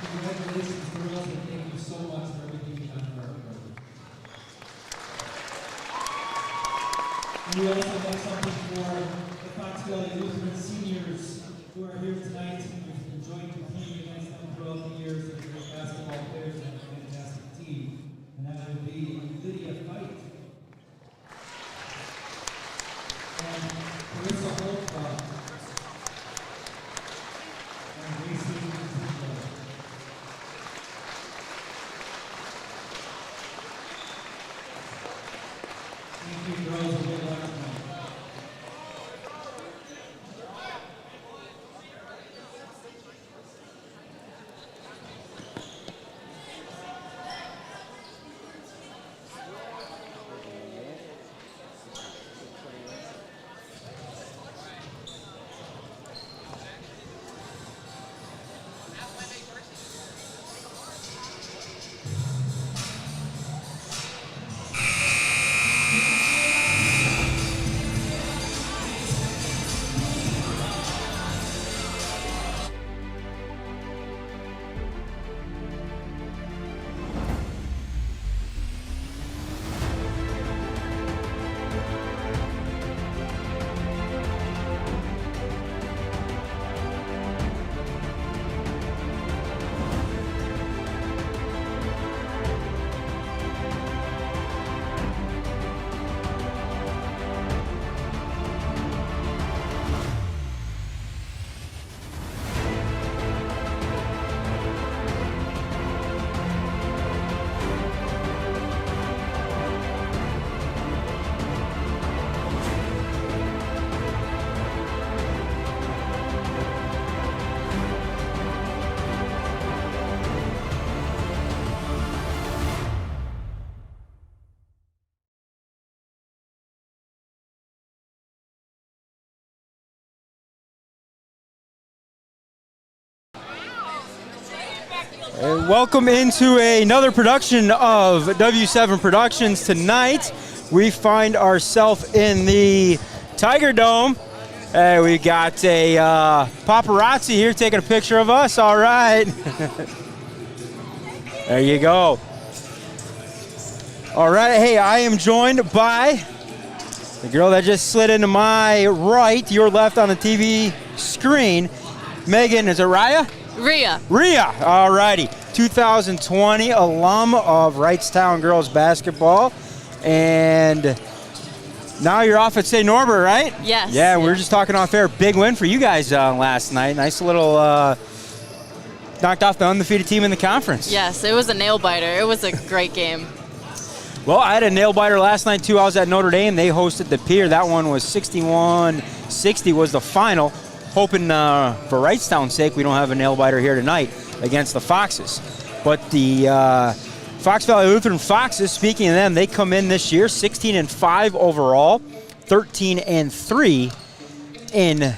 Congratulations, girls, and thank you so much for everything you've done for our program. And we also have something for the Fox Valley Lutheran seniors who are here tonight. We've enjoyed competing against them throughout the years. They're great basketball players and a fantastic team. And that would be Lydia Fight. And Carissa Holtbaugh. And Gracie Tinkler. Thank you, girls, and good luck tonight. Welcome into another production of W7 Productions. Tonight, we find ourselves in the Tiger Dome. We got a paparazzi here taking a picture of us. All right. There you go. All right. Hey, I am joined by the girl that just slid into my right, your left on the TV screen. Megan, is it Raya? Rhea, all righty. 2020 alum of Wrightstown girls basketball. And now you're off at St. Norbert, right? Yes. Yeah, we were just talking off air. Big win for you guys last night. Nice little knocked off the undefeated team in the conference. Yes, it was a nail biter. It was a great game. Well, I had a nail biter last night, too. I was at Notre Dame. They hosted the Pier. That one was 61-60 was the final. Hoping for Wrightstown's sake, we don't have a nail biter here tonight against the Foxes. But the Fox Valley Lutheran Foxes, speaking of them, they come in this year 16-5 overall, 13-3 in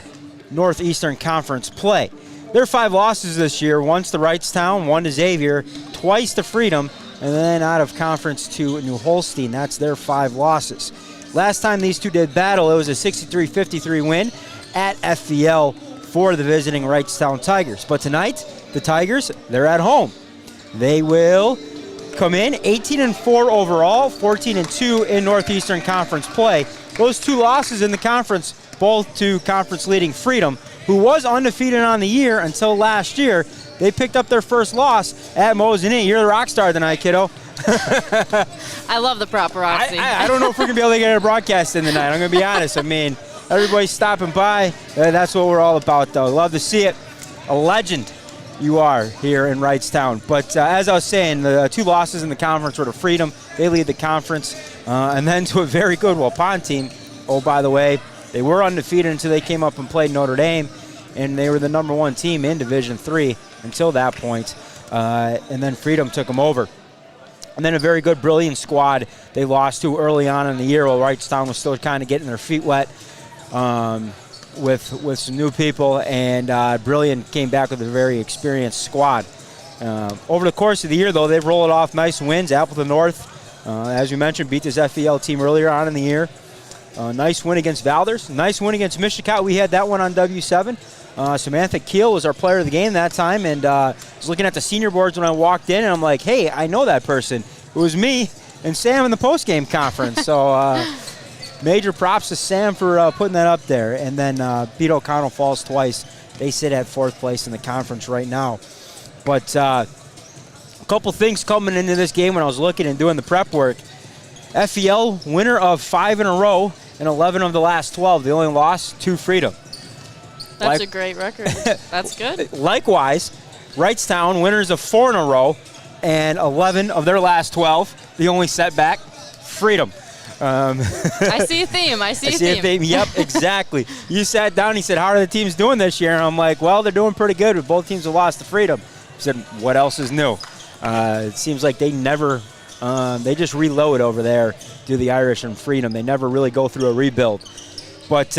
Northeastern Conference play. Their 5 losses this year, once to Wrightstown, 1 to Xavier, twice to Freedom, and then out of conference to New Holstein. That's their 5 losses. Last time these two did battle, it was a 63-53 win at FVL for the visiting Wrightstown Tigers. But tonight, the Tigers, they're at home. They will come in 18-4 overall, 14-2 in Northeastern Conference play. Those 2 losses in the conference, both to conference leading Freedom, who was undefeated on the year until last year. They picked up their first loss at Mosinee. You're the rock star tonight, kiddo. I love the paparazzi. I don't know if we're going to be able to get a broadcast in tonight. I'm going to be honest. I mean, everybody's stopping by. That's what we're all about, though. Love to see it. A legend you are here in Wrightstown. But as I was saying, the 2 losses in the conference were to Freedom. They lead the conference. And then to a very good Waupun team. Oh, by the way, they were undefeated until they came up and played Notre Dame. And they were the #1 team in Division III until that point. And then Freedom took them over. And then a very good Brilliant squad they lost to early on in the year while Wrightstown was still kind of getting their feet wet. With some new people, and Brilliant came back with a very experienced squad. Over the course of the year, though, they've rolled off nice wins. Appleton North, as you mentioned, beat this FVL team earlier on in the year. Nice win against Valders. Nice win against Mishicot. We had that one on W7. Samantha Keel was our player of the game that time, and was looking at the senior boards when I walked in, and I'm like, hey, I know that person. It was me and Sam in the post-game conference. So major props to Sam for putting that up there. And then beat O'Connell Falls twice. They sit at 4th place in the conference right now. But a couple things coming into this game when I was looking and doing the prep work. FEL, winner of 5 in a row and 11 of the last 12. The only loss, 2 Freedom. That's a great record. That's good. Likewise, Wrightstown, winners of 4 in a row and 11 of their last 12. The only setback, Freedom. I see a theme. I see a theme. Yep, exactly. You sat down and you said, how are the teams doing this year? And I'm like, well, they're doing pretty good, but both teams have lost to Freedom. I said, what else is new? It seems like they never, they just reload over there, do the Irish and Freedom. They never really go through a rebuild. But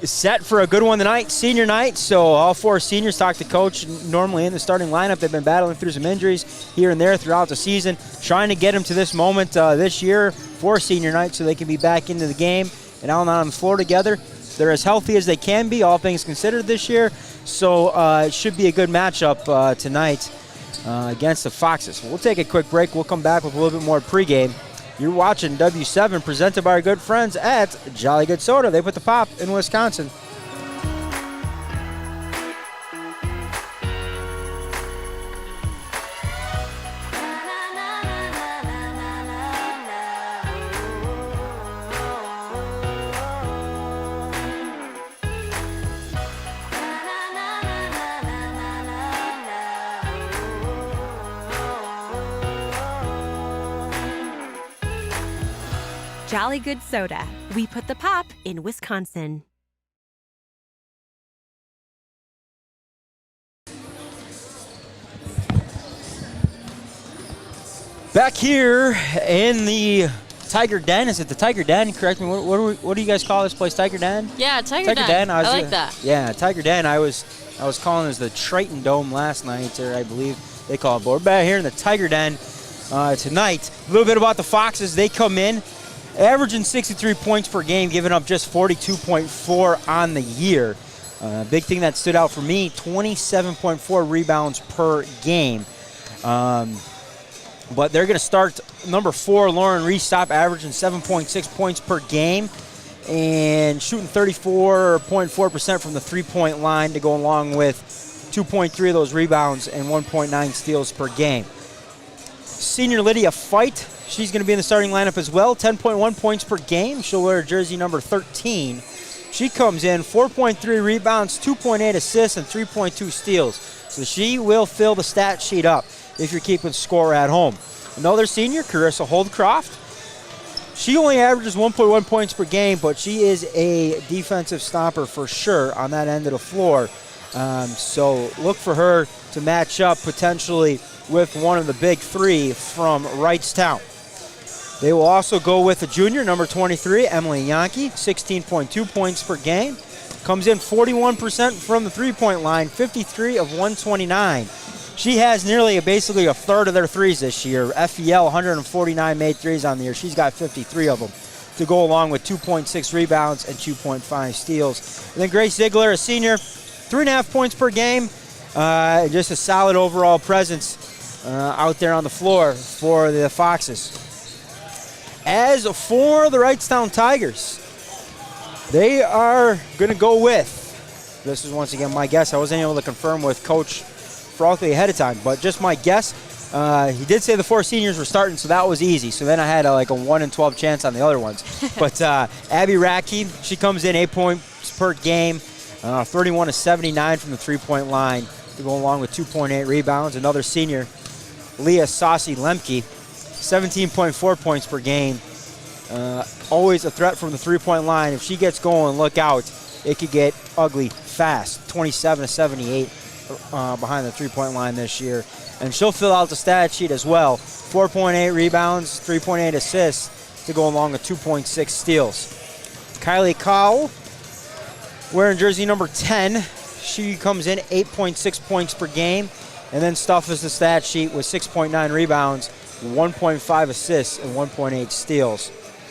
set for a good one tonight, senior night. So all 4 seniors talk to coach normally in the starting lineup. They've been battling through some injuries here and there throughout the season, trying to get them to this moment this year for senior night so they can be back into the game and out on the floor together. They're as healthy as they can be, all things considered this year. So it should be a good matchup tonight against the Foxes. We'll take a quick break. We'll come back with a little bit more pregame. You're watching W7, presented by our good friends at Jolly Good Soda. They put the pop in Wisconsin. Jolly Good Soda. We put the pop in Wisconsin. Back here in the Tiger Den. Is it the Tiger Den? Correct me. What do you guys call this place? Tiger Den? Yeah, Tiger Den. I like that. Yeah, Tiger Den. I was calling it the Triton Dome last night, or I believe they call it. But we're back here in the Tiger Den tonight. A little bit about the Foxes. They come in averaging 63 points per game, giving up just 42.4 on the year. Big thing that stood out for me, 27.4 rebounds per game. But they're going to start number 4, Lauren Reestop, averaging 7.6 points per game and shooting 34.4% from the three-point line to go along with 2.3 of those rebounds and 1.9 steals per game. Senior Lydia Fight, she's going to be in the starting lineup as well, 10.1 points per game. She'll wear jersey number 13. She comes in 4.3 rebounds, 2.8 assists, and 3.2 steals. So she will fill the stat sheet up if you're keeping score at home. Another senior, Carissa Holdcroft. She only averages 1.1 points per game, but she is a defensive stopper for sure on that end of the floor. So look for her to match up potentially with one of the big 3 from Wrightstown. They will also go with a junior, number 23, Emily Yankee, 16.2 points per game. Comes in 41% from the three-point line, 53 of 129. She has nearly basically a third of their threes this year. FEL, 149 made threes on the year. She's got 53 of them to go along with 2.6 rebounds and 2.5 steals. And then Grace Ziegler, a senior, 3.5 points per game. Just a solid overall presence out there on the floor for the Foxes. As for the Wrightstown Tigers, they are going to go with, this is once again my guess. I wasn't able to confirm with Coach Frockley ahead of time, but just my guess. He did say the 4 seniors were starting, so that was easy. So then I had like a 1 in 12 chance on the other ones. But Abby Racky, she comes in 8 points per game, 31 of 79 from the three-point line to go along with 2.8 rebounds. Another senior, Leah Saucy Lemke, 17.4 points per game. Always a threat from the three-point line. If she gets going, look out. It could get ugly fast. 27 of 78 behind the three-point line this year. And she'll fill out the stat sheet as well. 4.8 rebounds, 3.8 assists to go along with 2.6 steals. Kylie Cowell, wearing jersey number 10. She comes in 8.6 points per game. And then stuffs the stat sheet with 6.9 rebounds, 1.5 assists, and 1.8 steals.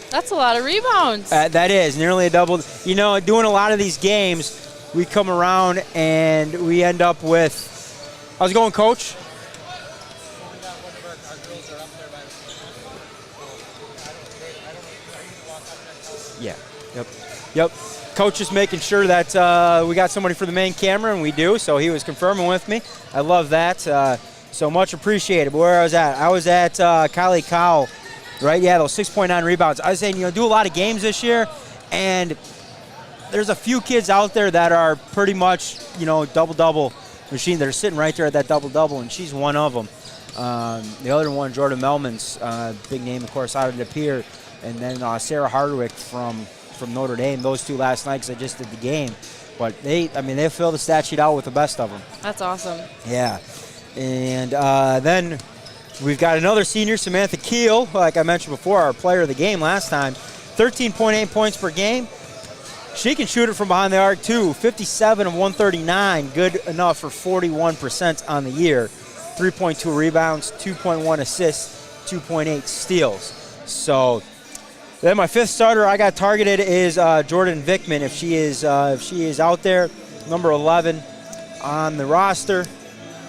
That's a lot of rebounds. That is nearly a double. You know, doing a lot of these games, we come around and we end up with How's it going, Coach? Yeah. Yep. Coach is making sure that we got somebody for the main camera, and we do, so he was confirming with me. I love that. So much appreciated. Where I was at Kylie Cowell, right? Yeah, those 6.9 rebounds. I was saying, do a lot of games this year, and there's a few kids out there that are pretty much, double-double machine that are sitting right there at that double-double, and she's one of them. The other one, Jordan Melman's, big name, of course, out of the Pier, and then Sarah Hardwick from Notre Dame. Those two last night because I just did the game. But they fill the stat sheet out with the best of them. That's awesome. Yeah. And then we've got another senior, Samantha Keel, like I mentioned before, our player of the game last time. 13.8 points per game. She can shoot it from behind the arc, too. 57 of 139, good enough for 41% on the year. 3.2 rebounds, 2.1 assists, 2.8 steals. So then my fifth starter I got targeted is Jordan Vickman. If she is out there, number 11 on the roster,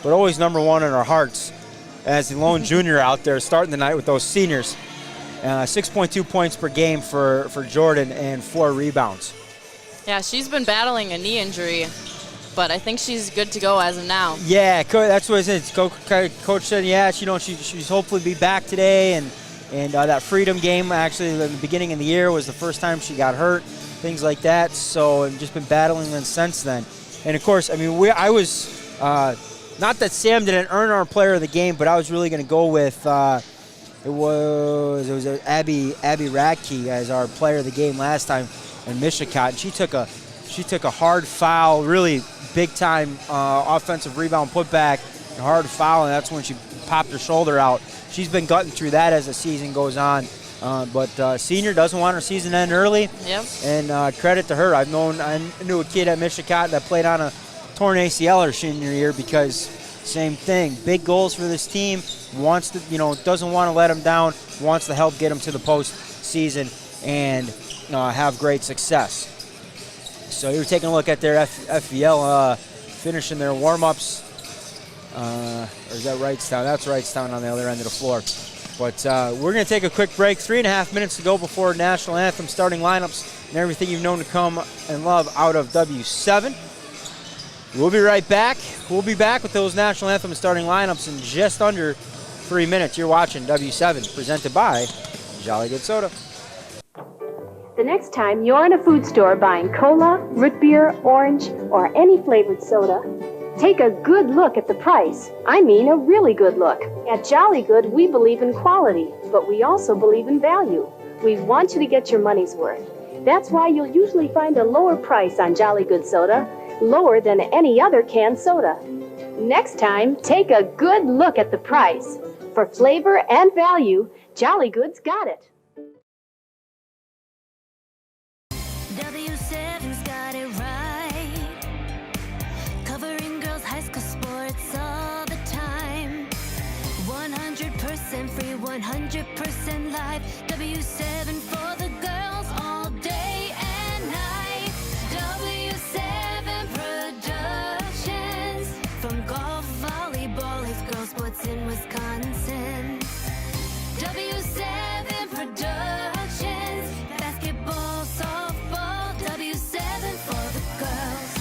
but always number 1 in our hearts as the lone junior out there starting the night with those seniors. 6.2 points per game for Jordan and 4 rebounds. Yeah, she's been battling a knee injury, but I think she's good to go as of now. Yeah, that's what it is. Coach said, yeah, she's hopefully be back today, and that Freedom game actually in the beginning of the year was the first time she got hurt, things like that. So I've just been battling them since then. And of course, I was not that Sam didn't earn our player of the game, but I was really going to go with it was Abby Radke as our player of the game last time in Mishicot, and she took a hard foul, really big time offensive rebound putback, a hard foul, and that's when she popped her shoulder out. She's been gutting through that as the season goes on, but senior doesn't want her season to end early. Yep. And credit to her. I knew a kid at Mishicot that played on a torn ACL her senior year because same thing, big goals for this team. Wants to, doesn't want to let them down. Wants to help get them to the postseason and have great success. So you're taking a look at their FVL finishing their warm-ups. Or is that Wrightstown? That's Wrightstown on the other end of the floor. But we're going to take a quick break. 3.5 minutes to go before national anthem, starting lineups, and everything you've known to come and love out of W7. We'll be right back. We'll be back with those national anthem and starting lineups in just under 3 minutes. You're watching W7, presented by Jolly Good Soda. The next time you're in a food store buying cola, root beer, orange, or any flavored soda, take a good look at the price. I mean a really good look. At Jolly Good, we believe in quality, but we also believe in value. We want you to get your money's worth. That's why you'll usually find a lower price on Jolly Good soda, lower than any other canned soda. Next time, take a good look at the price. For flavor and value, Jolly Good's got it. W7's got it right. Covering girls' high school sports all the time. 100% free, 100% live. W7 for the girls all day and night. W7 Productions. From golf, volleyball, it's girls' sports in Wisconsin. W7 Productions. Basketball, softball, W7 for the girls.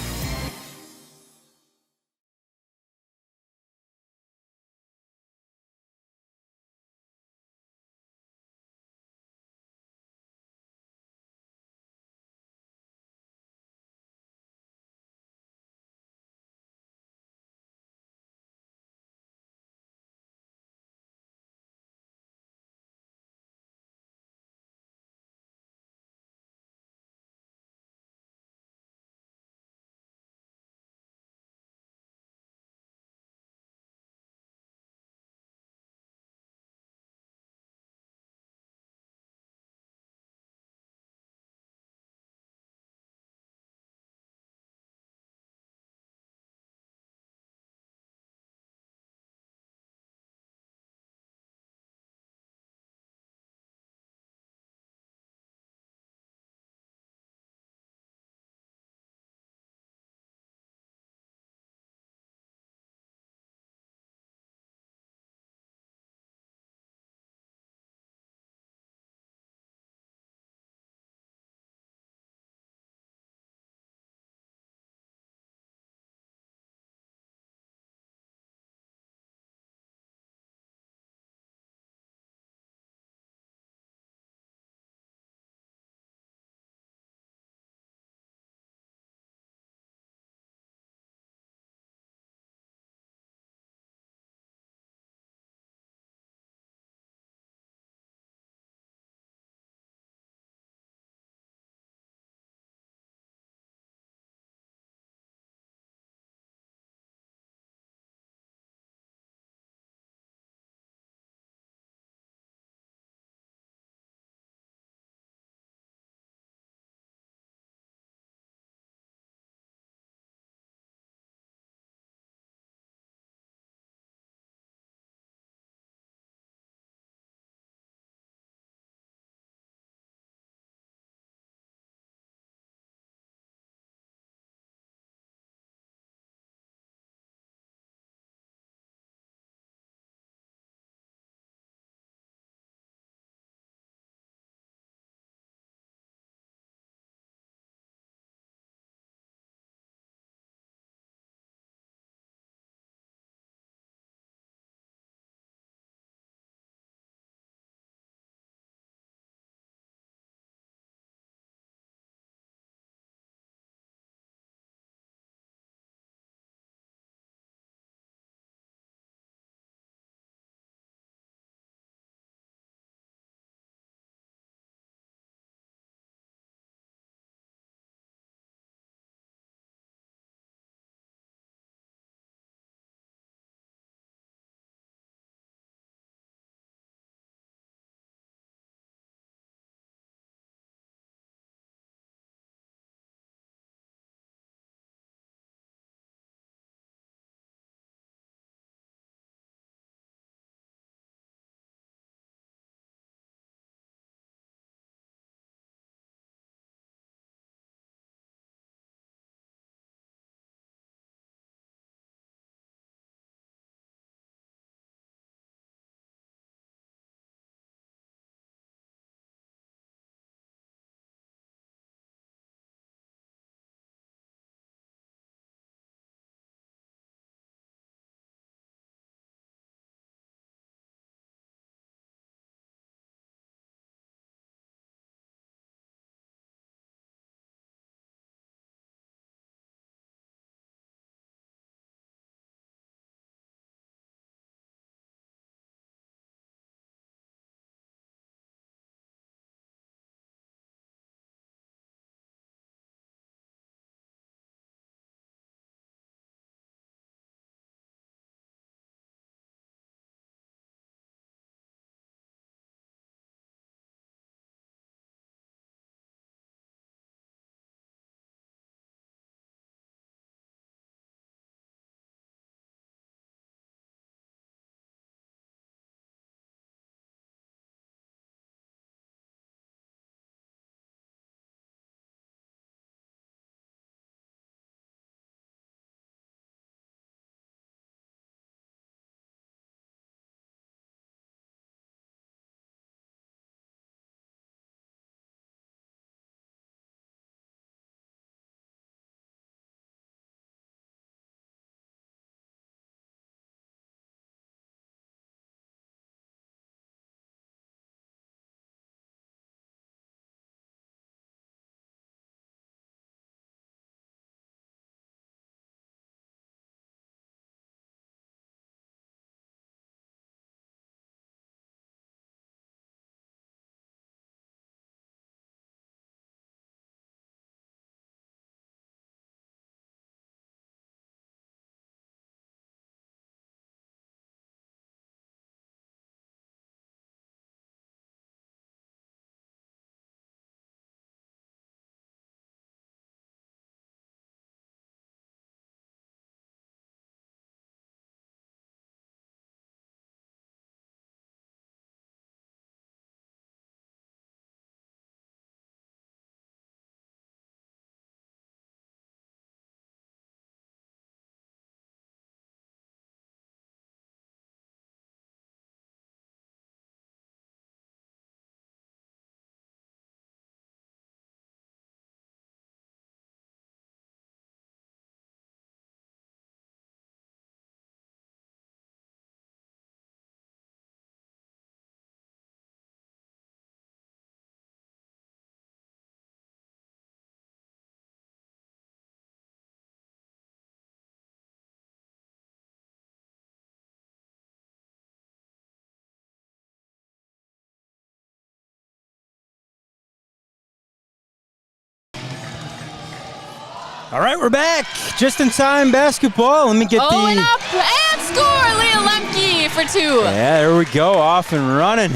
All right, we're back. Just in time basketball. Let me get And up and score. Leah Lemke for 2. Yeah, there we go. Off and running.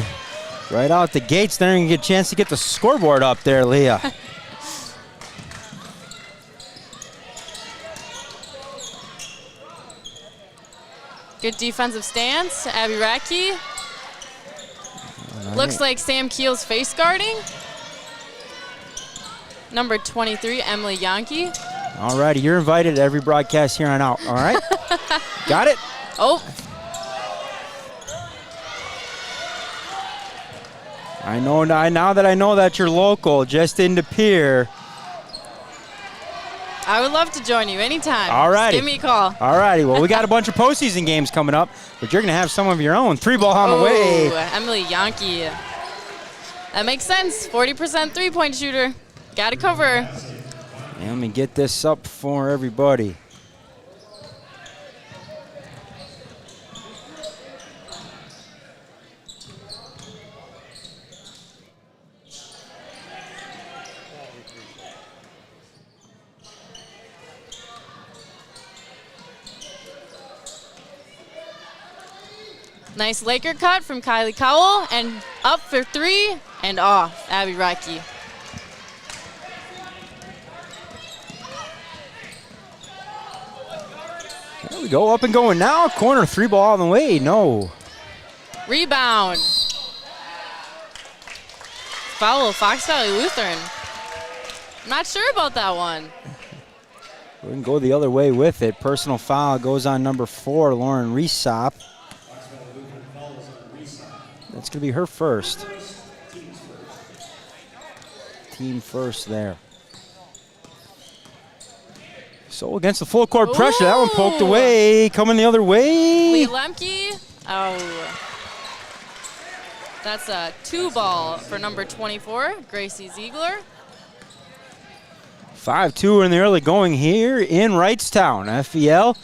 Right out the gates there and get a chance to get the scoreboard up there, Leah. Good defensive stance. Abby Radke. Looks like Sam Keel's face guarding. Number 23, Emily Yankee. All righty, you're invited to every broadcast here on out. All right? Got it? Oh. I know now that I know that you're local, just in De Pere. I would love to join you anytime. All righty. Just give me a call. All righty. Well, we got a bunch of postseason games coming up, but you're going to have some of your own. 3-ball on the way. Emily Yankee. That makes sense. 40% three-point shooter. Got to cover. And let me get this up for everybody. Nice Laker cut from Kylie Cowell, and up for 3 and off. Abby Radke. There we go, up and going now. Corner 3-ball on the way. No. Rebound. Foul, Fox Valley Lutheran. I'm not sure about that one. We can go the other way with it. Personal foul goes on number 4, Lauren Resop. That's going to be her first. Team first there. So against the full court pressure, that one poked away, coming the other way. Lee Lemke. Oh. That's a 2-ball for number 24, Gracie Ziegler. 5-2 in the early going here in Wrightstown. FEL.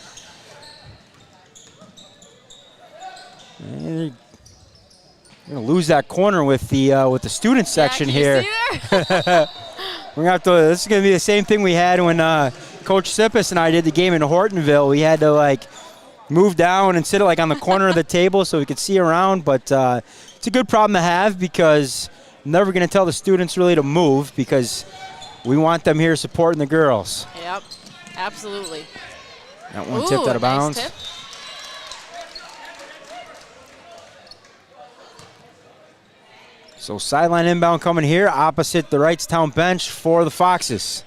And we're gonna lose that corner with the student section here. We're gonna have to. This is gonna be the same thing we had when Coach Sippis and I did the game in Hortonville. We had to move down and sit on the corner of the table so we could see around. But it's a good problem to have because I'm never gonna tell the students really to move because we want them here supporting the girls. Yep, absolutely. That one tipped out of bounds. Nice tip. So sideline inbound coming here opposite the Wrightstown bench for the Foxes.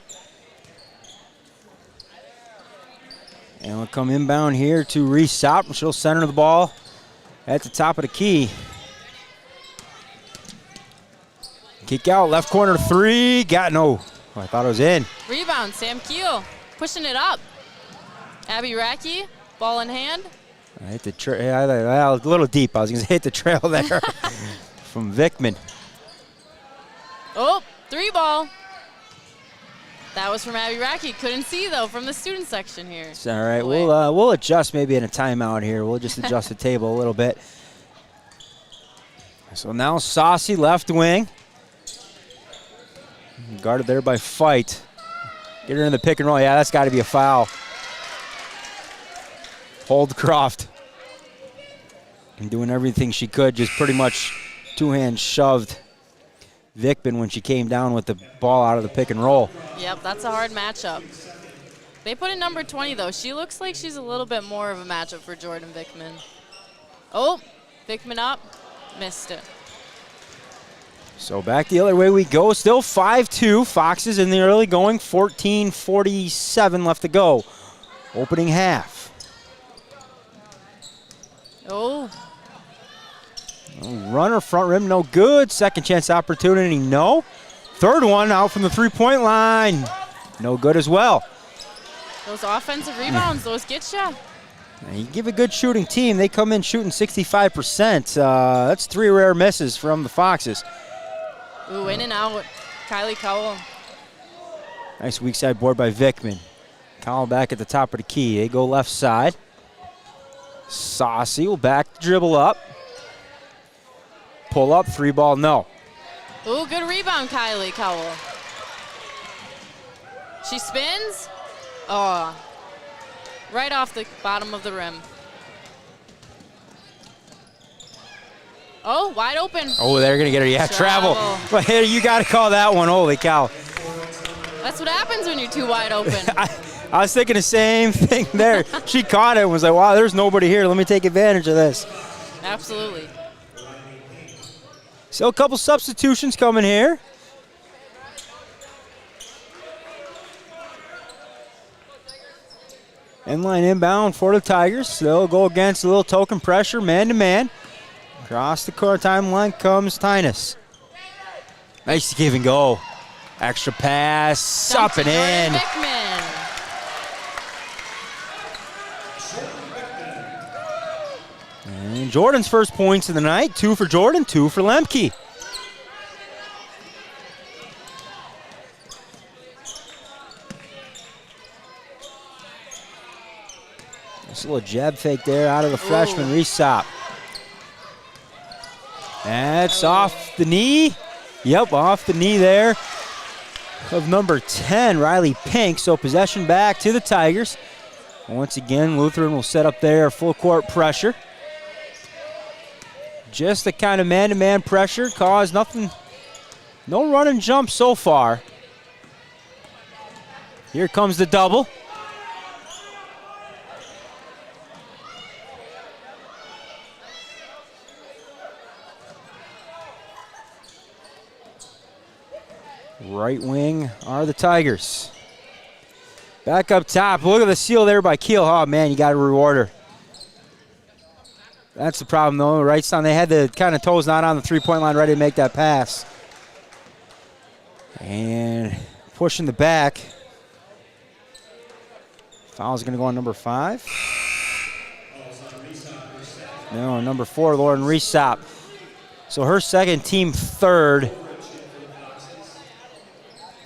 And we'll come inbound here to Resop. She'll center the ball at the top of the key. Kick out, left corner 3. Got no. Oh, I thought it was in. Rebound, Sam Keel pushing it up. Abby Radke, ball in hand. I hit the trail. A little deep. I was going to hit the trail there from Vickman. Oh, 3-ball. That was from Abby Radke. Couldn't see, though, from the student section here. It's all right. We'll adjust maybe in a timeout here. We'll just adjust the table a little bit. So now Saucy left wing. Guarded there by Fight. Get her in the pick and roll. Yeah, that's got to be a foul. Holdcroft. And doing everything she could, just pretty much two-hand shoved Vickman when she came down with the ball out of the pick and roll. Yep, that's a hard matchup. They put in number 20, though. She looks like she's a little bit more of a matchup for Jordan Vickman. Oh, Vickman up. Missed it. So back the other way we go. Still 5-2. Foxes in the early going. 14:47 left to go. Opening half. Oh. Runner, front rim, no good. Second chance opportunity, no. Third one out from the three-point line. No good as well. Those offensive rebounds, those get you. You give a good shooting team, they come in shooting 65%. That's 3 rare misses from the Foxes. Ooh, in and out. Kylie Cowell. Nice weak side board by Vickman. Cowell back at the top of the key. They go left side. Saucy will back dribble up. Pull up, 3-ball, no. Ooh, good rebound, Kylie Cowell. She spins. Oh, right off the bottom of the rim. Oh, wide open. Oh, they're going to get her. Yeah, travel. But hey, you got to call that one. Holy cow. That's what happens when you're too wide open. I was thinking the same thing there. She caught it and was like, wow, there's nobody here. Let me take advantage of this. Absolutely. So a couple substitutions coming here. Inline inbound for the Tigers. They'll go against a little token pressure, man-to-man. Across the court timeline comes Tynes. Nice give and go. Extra pass, up and in. Bickman. And Jordan's first points of the night. 2 for Jordan, 2 for Lemke. Just a little jab fake there out of the freshman, Resop. That's off the knee. Yep, off the knee there of number 10, Riley Pink. So possession back to the Tigers. Once again, Lutheran will set up their full court pressure. Just the kind of man-to-man pressure caused nothing, no run and jump so far. Here comes the double. Right wing are the Tigers. Back up top. Look at the steal there by Keel. Oh, man, you got to reward her. That's the problem, though. Wrightstown, they had the kind of toes not on the three-point line ready to make that pass. And pushing the back. Foul's going to go on number 5. No, number 4, Lauren Resop. So her second, team third.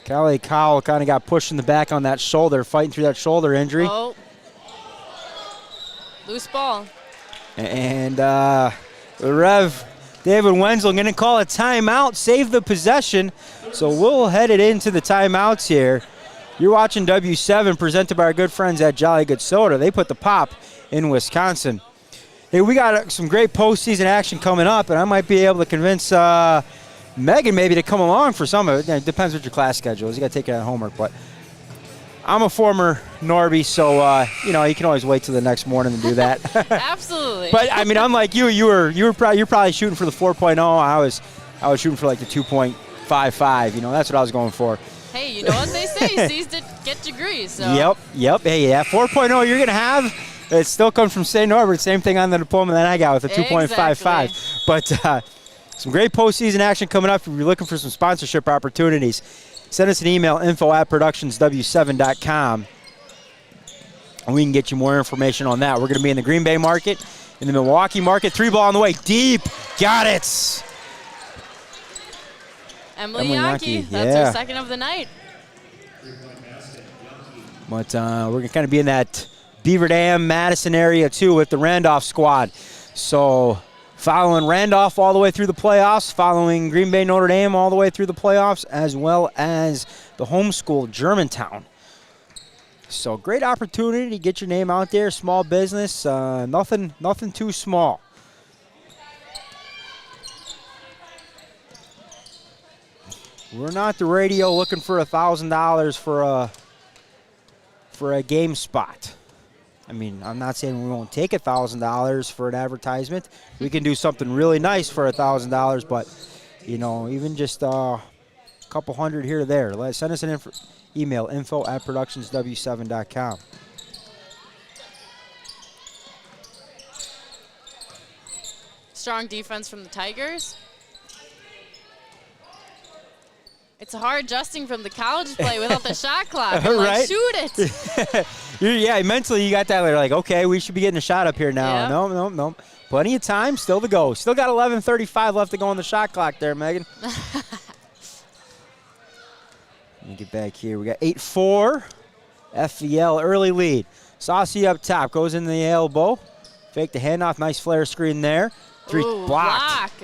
Callie Cowell kind of got pushed in the back on that shoulder, fighting through that shoulder injury. Oh. Loose ball. And the Rev, David Wenzel, going to call a timeout, save the possession. So we'll head it into the timeouts here. You're watching W7, presented by our good friends at Jolly Good Soda. They put the pop in Wisconsin. Hey, we got some great postseason action coming up, and I might be able to convince Megan maybe to come along for some of it. It depends what your class schedule is. You got to take it at homework, but I'm a former Norby, so you can always wait till the next morning to do that. Absolutely. But I mean, unlike you're probably shooting for the 4.0. I was shooting for like the 2.55. That's what I was going for. Hey, you know what they say? C's to get degrees. So. Yep. Hey, that 4.0 you're gonna have. It still comes from St. Norbert. Same thing on the diploma that I got with a 2.55. Exactly. But some great postseason action coming up. If you're looking for some sponsorship opportunities, send us an email, info@productionsw7.com, and we can get you more information on that. We're going to be in the Green Bay market, in the Milwaukee market. 3-ball on the way. Deep. Got it. Emily Yankee. That's her second of the night. But we're going to kind of be in that Beaver Dam, Madison area, too, with the Randolph squad. So following Randolph all the way through the playoffs, following Green Bay, Notre Dame all the way through the playoffs, as well as the homeschool Germantown. So great opportunity to get your name out there, small business, nothing too small. We're not the radio looking for $1,000 for a game spot. I mean, I'm not saying we won't take $1,000 for an advertisement. We can do something really nice for $1,000, but even just a couple hundred here or there. Send us an email, info@productionsw7.com. Strong defense from the Tigers. It's hard adjusting from the college play without the shot clock. Right? Shoot it. Mentally you got that. Like, okay, we should be getting a shot up here now. Yep. No. Plenty of time still to go. Still got 11:35 left to go on the shot clock there, Megan. Let me get back here. We got 8-4. FVL early lead. Saucy up top. Goes in the elbow. Fake the handoff. Nice flare screen there. Blocked.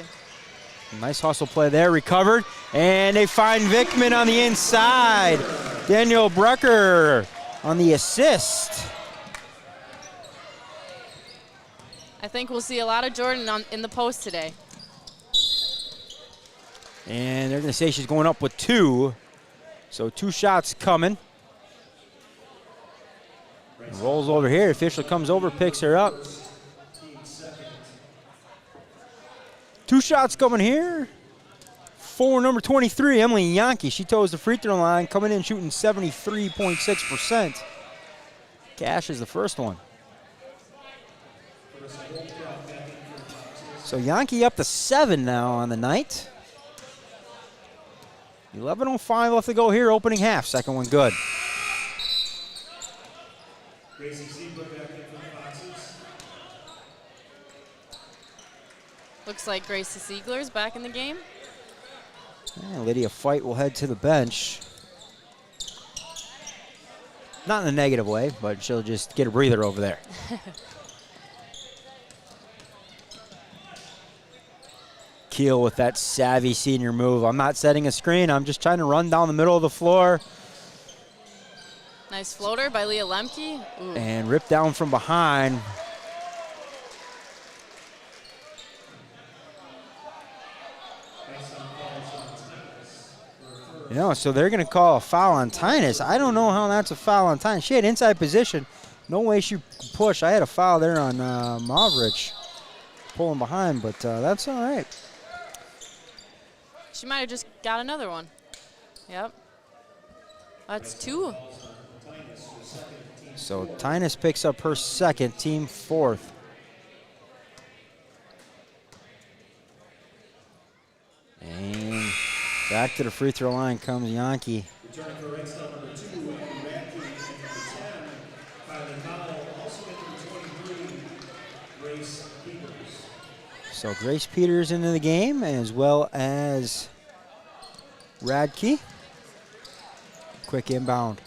Nice hustle play there. Recovered. And they find Vickman on the inside. Daniel Brucker on the assist. I think we'll see a lot of Jordan in the post today. And they're going to say she's going up with 2. So 2 shots coming. Rolls over here. Official comes over, picks her up. 2 shots coming here. For number 23, Emily Yankee. She toes the free throw line, coming in shooting 73.6%. Cash is the first one. So Yankee up to 7 now on the night. 11:05 left to go here, opening half. Second one good. Looks like Gracie Siegler's back in the game. And Lydia Fight will head to the bench. Not in a negative way, but she'll just get a breather over there. Keel with that savvy senior move. I'm not setting a screen. I'm just trying to run down the middle of the floor. Nice floater by Leah Lemke. Ooh. And rip down from behind. You know, so they're going to call a foul on Tynes. I don't know how that's a foul on Tynes. She had inside position. No way she could push. I had a foul there on Mavrich pulling behind, but that's all right. She might have just got another one. Yep. That's 2. So Tynes picks up her second, team 4th. And back to the free throw line comes Yankee. Returning for Wrightstown, number 2, Yankee, and number 10, Kylie Connell, also number 23, Grace Peters. So Grace Peters into the game, as well as Radke. Quick inbound.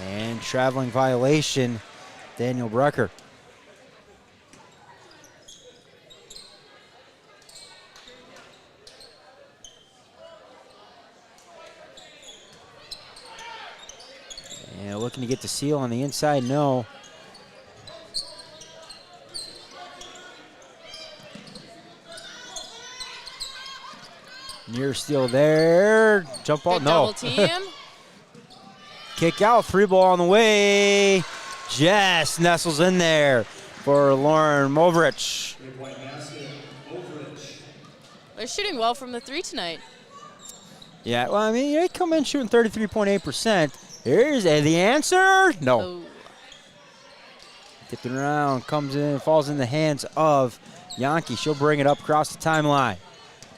And traveling violation, Daniel Brecker. And looking to get the seal on the inside, no. Near steal there. Jump ball, Good no. double team. Kick out, 3 ball on the way. Jess nestles in there for Lauren Movrich. They're shooting well from the 3 tonight. Yeah, well, I mean, they come in shooting 33.8%. Here's the answer. No. Oh. Tipped it around, comes in, falls in the hands of Yankee. She'll bring it up across the timeline.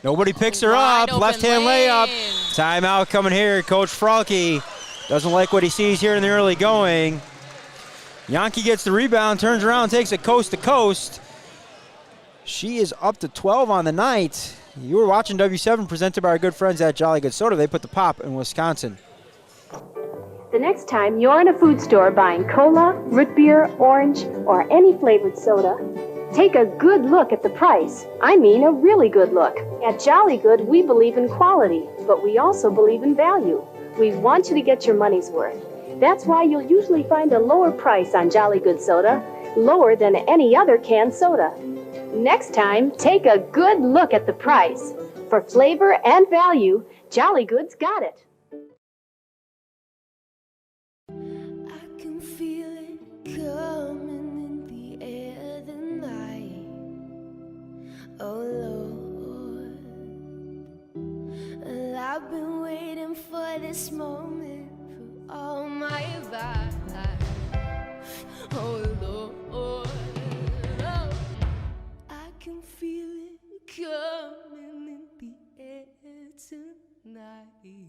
Nobody picks her Wide up. open Left-hand lane. layup. Timeout coming here. Coach Fralke doesn't like what he sees here in the early going. Yankee gets the rebound, turns around, takes it coast to coast. She is up to 12 on the night. You were watching W7 presented by our good friends at Jolly Good Soda. They put the pop in Wisconsin. The next time you're in a food store buying cola, root beer, orange, or any flavored soda, take a good look at the price. I mean a really good look. At Jolly Good, we believe in quality, but we also believe in value. We want you to get your money's worth. That's why you'll usually find a lower price on Jolly Good soda, lower than any other canned soda. Next time, take a good look at the price. For flavor and value, Jolly Good's got it. I can feel it coming in the air tonight. Oh Lord, well, I've been waiting for this moment for all my life. Oh Lord, oh, I can feel it coming in the air tonight.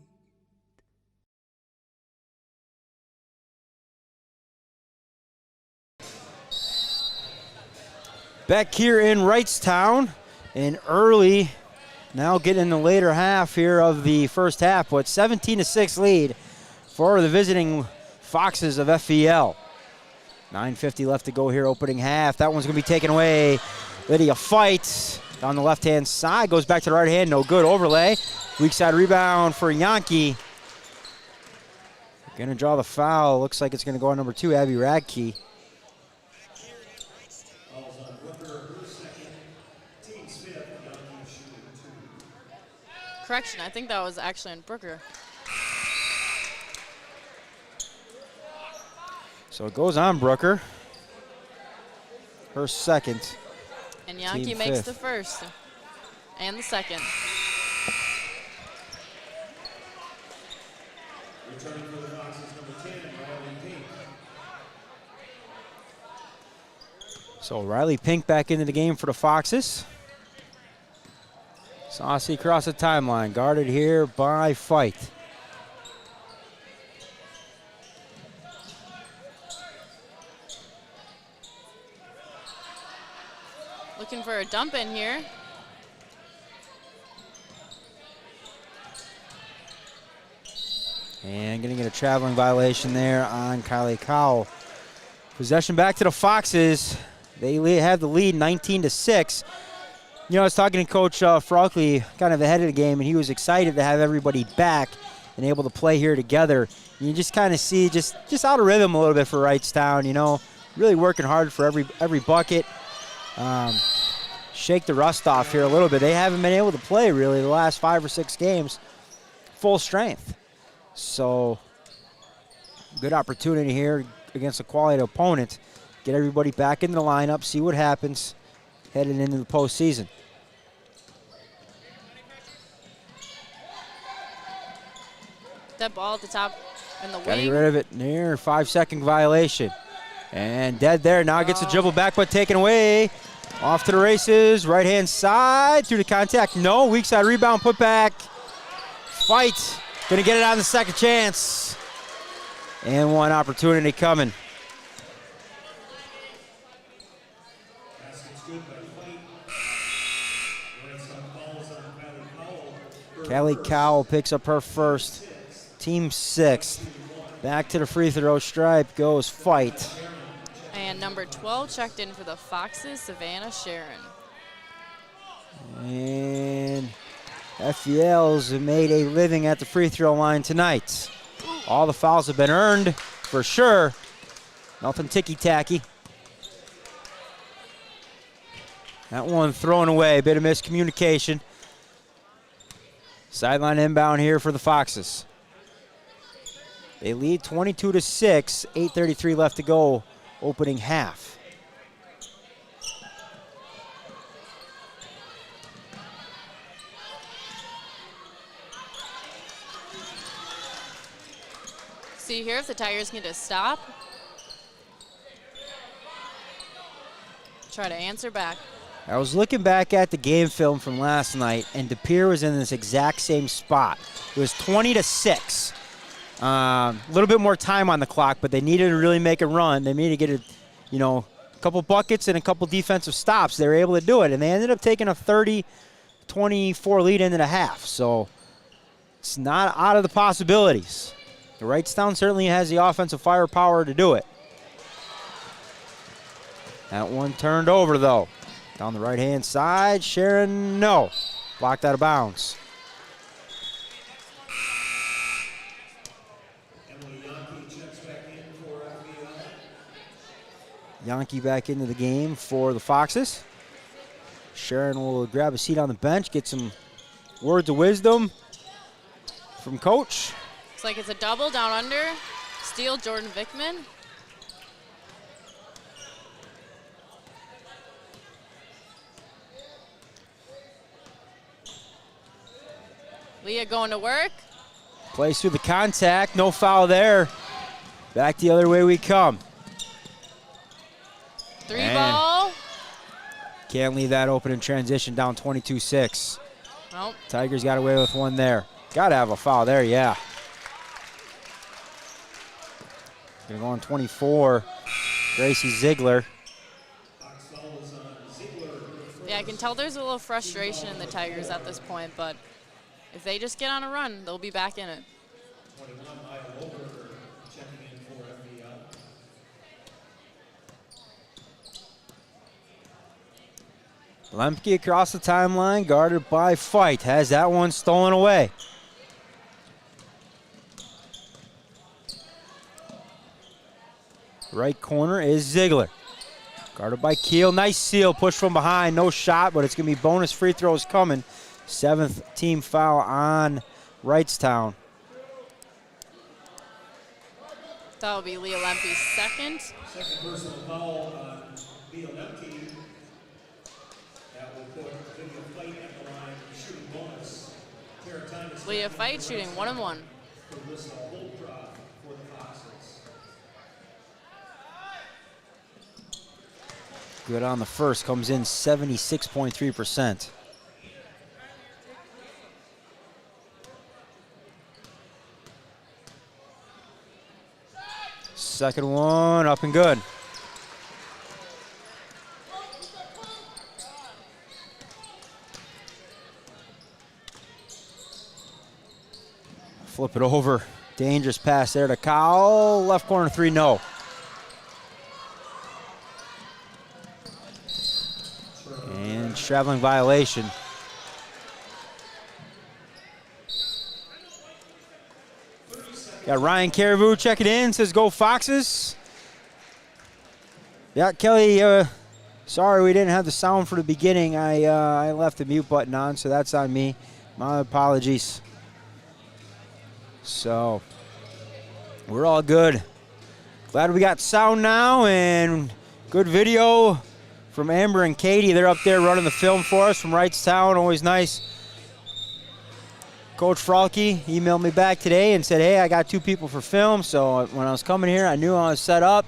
Back here in Wrightstown, and early, now getting in the later half here of the first half, but 17-6 lead for the visiting Foxes of FEL. 9:50 left to go here, opening half. That one's going to be taken away. Lydia fights down the left-hand side, goes back to the right hand, no good. Overlay, weak side rebound for Yankee. Gonna draw the foul. Looks like it's gonna go on number 2, Abby Radke. Correction, I think that was actually on Brooker. So it goes on Brooker. Her second. And Yankee Team makes fifth. the first and the second. Returning for the Foxes, number 10, Riley Pink. So Riley Pink back into the game for the Foxes. Saucy across the timeline, guarded here by Fight. Looking for a dump in here. And gonna get a traveling violation there on Kylie Cowell. Possession back to the Foxes. They have the lead 19-6. You know, I was talking to Coach Frockley kind of ahead of the game, and he was excited to have everybody back and able to play here together. And you just kind of see just out of rhythm a little bit for Wrightstown, you know, really working hard for every bucket. Shake the rust off here a little bit. They haven't been able to play really the last 5 or 6 games full strength. So good opportunity here against a quality opponent. Get everybody back in the lineup, see what happens heading into the postseason. That ball at the top in the Gotta wing. get rid of it. Near 5-second violation. And dead there. Now gets a dribble back, but taken away. Off to the races. Right-hand side. Through the contact. No. Weak side rebound. Put back. Fight. Gonna get it on the second chance. And one opportunity coming. Kelly Cowell picks up her first. Team 6th. Back to the free throw stripe goes Fight. And number 12 checked in for the Foxes, Savannah Sharon. And FVL's made a living at the free throw line tonight. All the fouls have been earned for sure. Nothing ticky-tacky. That one thrown away, bit of miscommunication. Sideline inbound here for the Foxes. They lead 22-6, 8:33 left to go, opening half. See here if the Tigers can just stop. Try to answer back. I was looking back at the game film from last night, and De Pere was in this exact same spot. It was 20-6. A little bit more time on the clock, but they needed to really make a run. They needed to get a couple buckets and a couple defensive stops. They were able to do it, and they ended up taking a 30-24 lead into the half. So it's not out of the possibilities. The Wrightstown certainly has the offensive firepower to do it. That one turned over, though. Down the right-hand side, Sharon, no. Blocked out of bounds. Yankee back into the game for the Foxes. Sharon will grab a seat on the bench, get some words of wisdom from Coach. Looks like it's a double down under. Steal, Jordan Vickman. Leah going to work. Plays through the contact, no foul there. Back the other way we come. Three ball. Can't leave that open in transition, down 22-6. Nope. Tigers got away with one there. Got to have a foul there, yeah. Gonna go on 24, Gracie Ziegler. Yeah, I can tell there's a little frustration in the Tigers at this point, but if they just get on a run, they'll be back in it. Lemke across the timeline, guarded by Fight. Has that one stolen away. Right corner is Ziegler. Guarded by Keel. Nice seal. Push from behind. No shot, but it's going to be bonus free throws coming. 7th team foul on Wrightstown. That will be Leah Lemke's second. Second personal foul on Leah Lemke. That will put Lydia Fight at the line, shooting bonus. Leah Fight shooting 1-1. Good on the first. Comes in 76.3%. Second one, up and good. Flip it over. Dangerous pass there to Kyle. Left corner three, no. And traveling violation. Got Ryan Caribou checking in, says go Foxes. Yeah, Kelly, sorry we didn't have the sound for the beginning. I left the mute button on, so that's on me. My apologies. So, we're all good. Glad we got sound now and good video from Amber and Katie. They're up there running the film for us from Wrightstown. Always nice. Coach Fralke emailed me back today and said, hey, I got 2 people for film. So when I was coming here, I knew I was set up.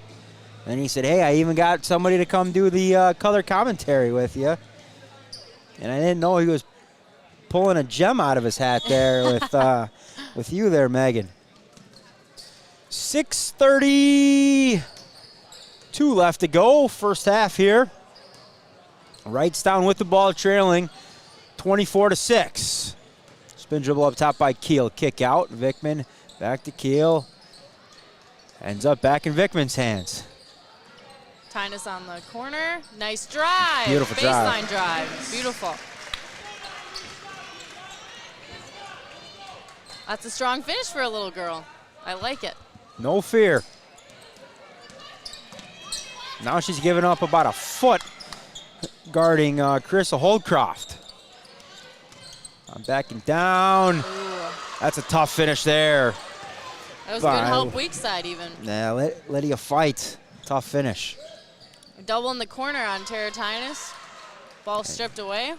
And he said, hey, I even got somebody to come do the color commentary with you. And I didn't know he was pulling a gem out of his hat there with you there, Megan. 6:32 left to go, first half here. Wrightstown with the ball, trailing 24-6. Spin dribble up top by Keel. Kick out. Vickman back to Keel. Ends up back in Vickman's hands. Tynes on the corner. Nice drive. Beautiful baseline drive. Beautiful. That's a strong finish for a little girl. I like it. No fear. Now she's giving up about a foot guarding Carissa Holdcroft. I'm backing down. Ooh. That's a tough finish there. That was good help weak side even. Nah, Lydia Fight. Tough finish. Double in the corner on Tara Tynes. Ball stripped away.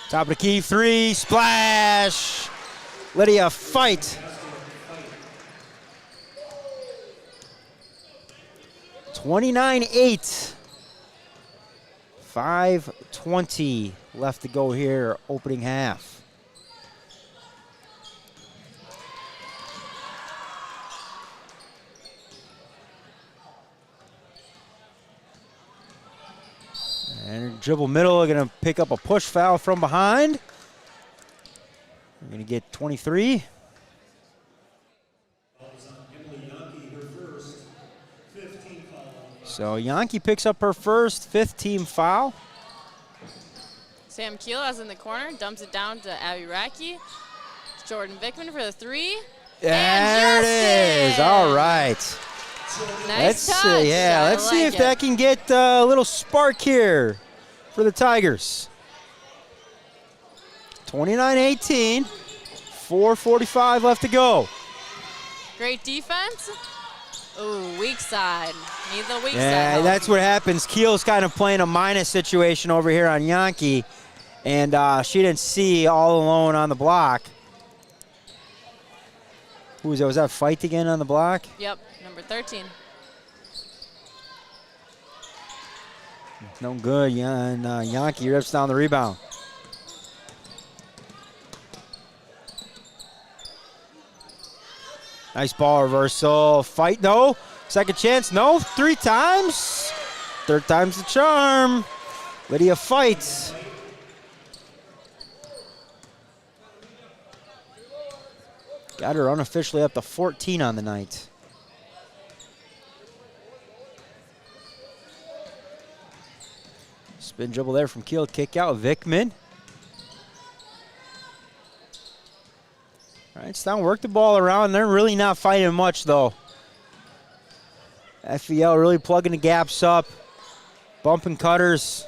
Top of the key, 3, splash. Lydia Fight. 29-8. 5:20 left to go here, opening half. And dribble middle, going to pick up a push foul from behind. We're going to get 23. So Yankee picks up her first 5th team foul. Sam Keel is in the corner, dumps it down to Abby Racky. Jordan Vickman for the 3. There it is. All right. Nice touch. Let's see if that can get a little spark here for the Tigers. 29-18. 4:45 left to go. Great defense. Ooh, weak side. Need the weak side. Yeah, that's what happens. Keel's kind of playing a minus situation over here on Yankee, and she didn't see all alone on the block. Who was that? Was that Fight again on the block? Yep, number 13. No good. Yeah, and Yankee rips down the rebound. Nice ball reversal. Fight, no. Second chance, no. 3 times. 3rd time's the charm. Lydia Fights. Got her unofficially up to 14 on the night. Spin dribble there from Keel. Kick out. Vickman. Wrightstown work the ball around. They're really not fighting much, though. FEL really plugging the gaps up, bumping cutters.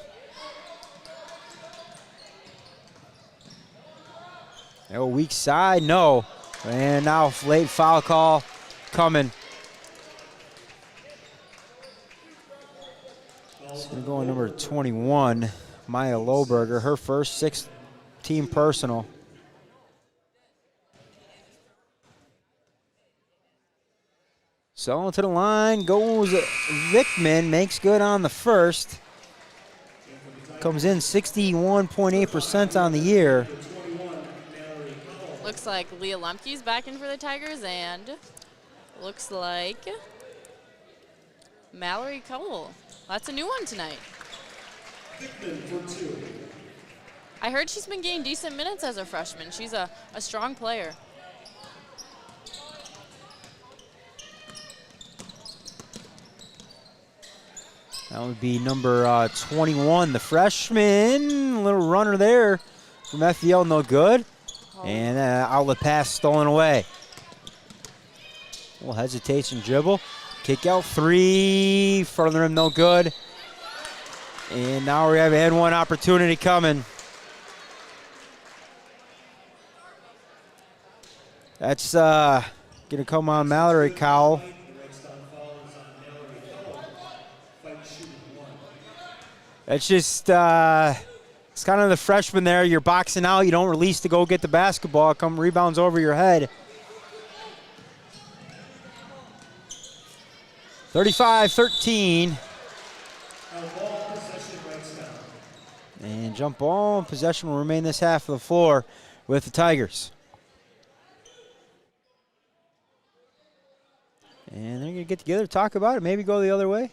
Oh, weak side, no. And now late foul call coming. It's going to go on number 21, Maya Lohberger, her first 6-team personal. So to the line goes Vickman, makes good on the first. Comes in 61.8% on the year. Looks like Leah Lemke's back in for the Tigers, and looks like Mallory Cole. That's a new one tonight. I heard she's been getting decent minutes as a freshman. She's a strong player. That would be number 21, the freshman. Little runner there from FEL, no good. And outlet pass stolen away. A little hesitation dribble. Kick out 3, front of the rim, no good. And now we have an N1 opportunity coming. That's going to come on Mallory Cowell. It's just, it's kind of the freshman there. You're boxing out. You don't release to go get the basketball. Come rebounds over your head. 35-13. And jump ball. Possession will remain this half of the floor with the Tigers. And they're going to get together, talk about it, maybe go the other way.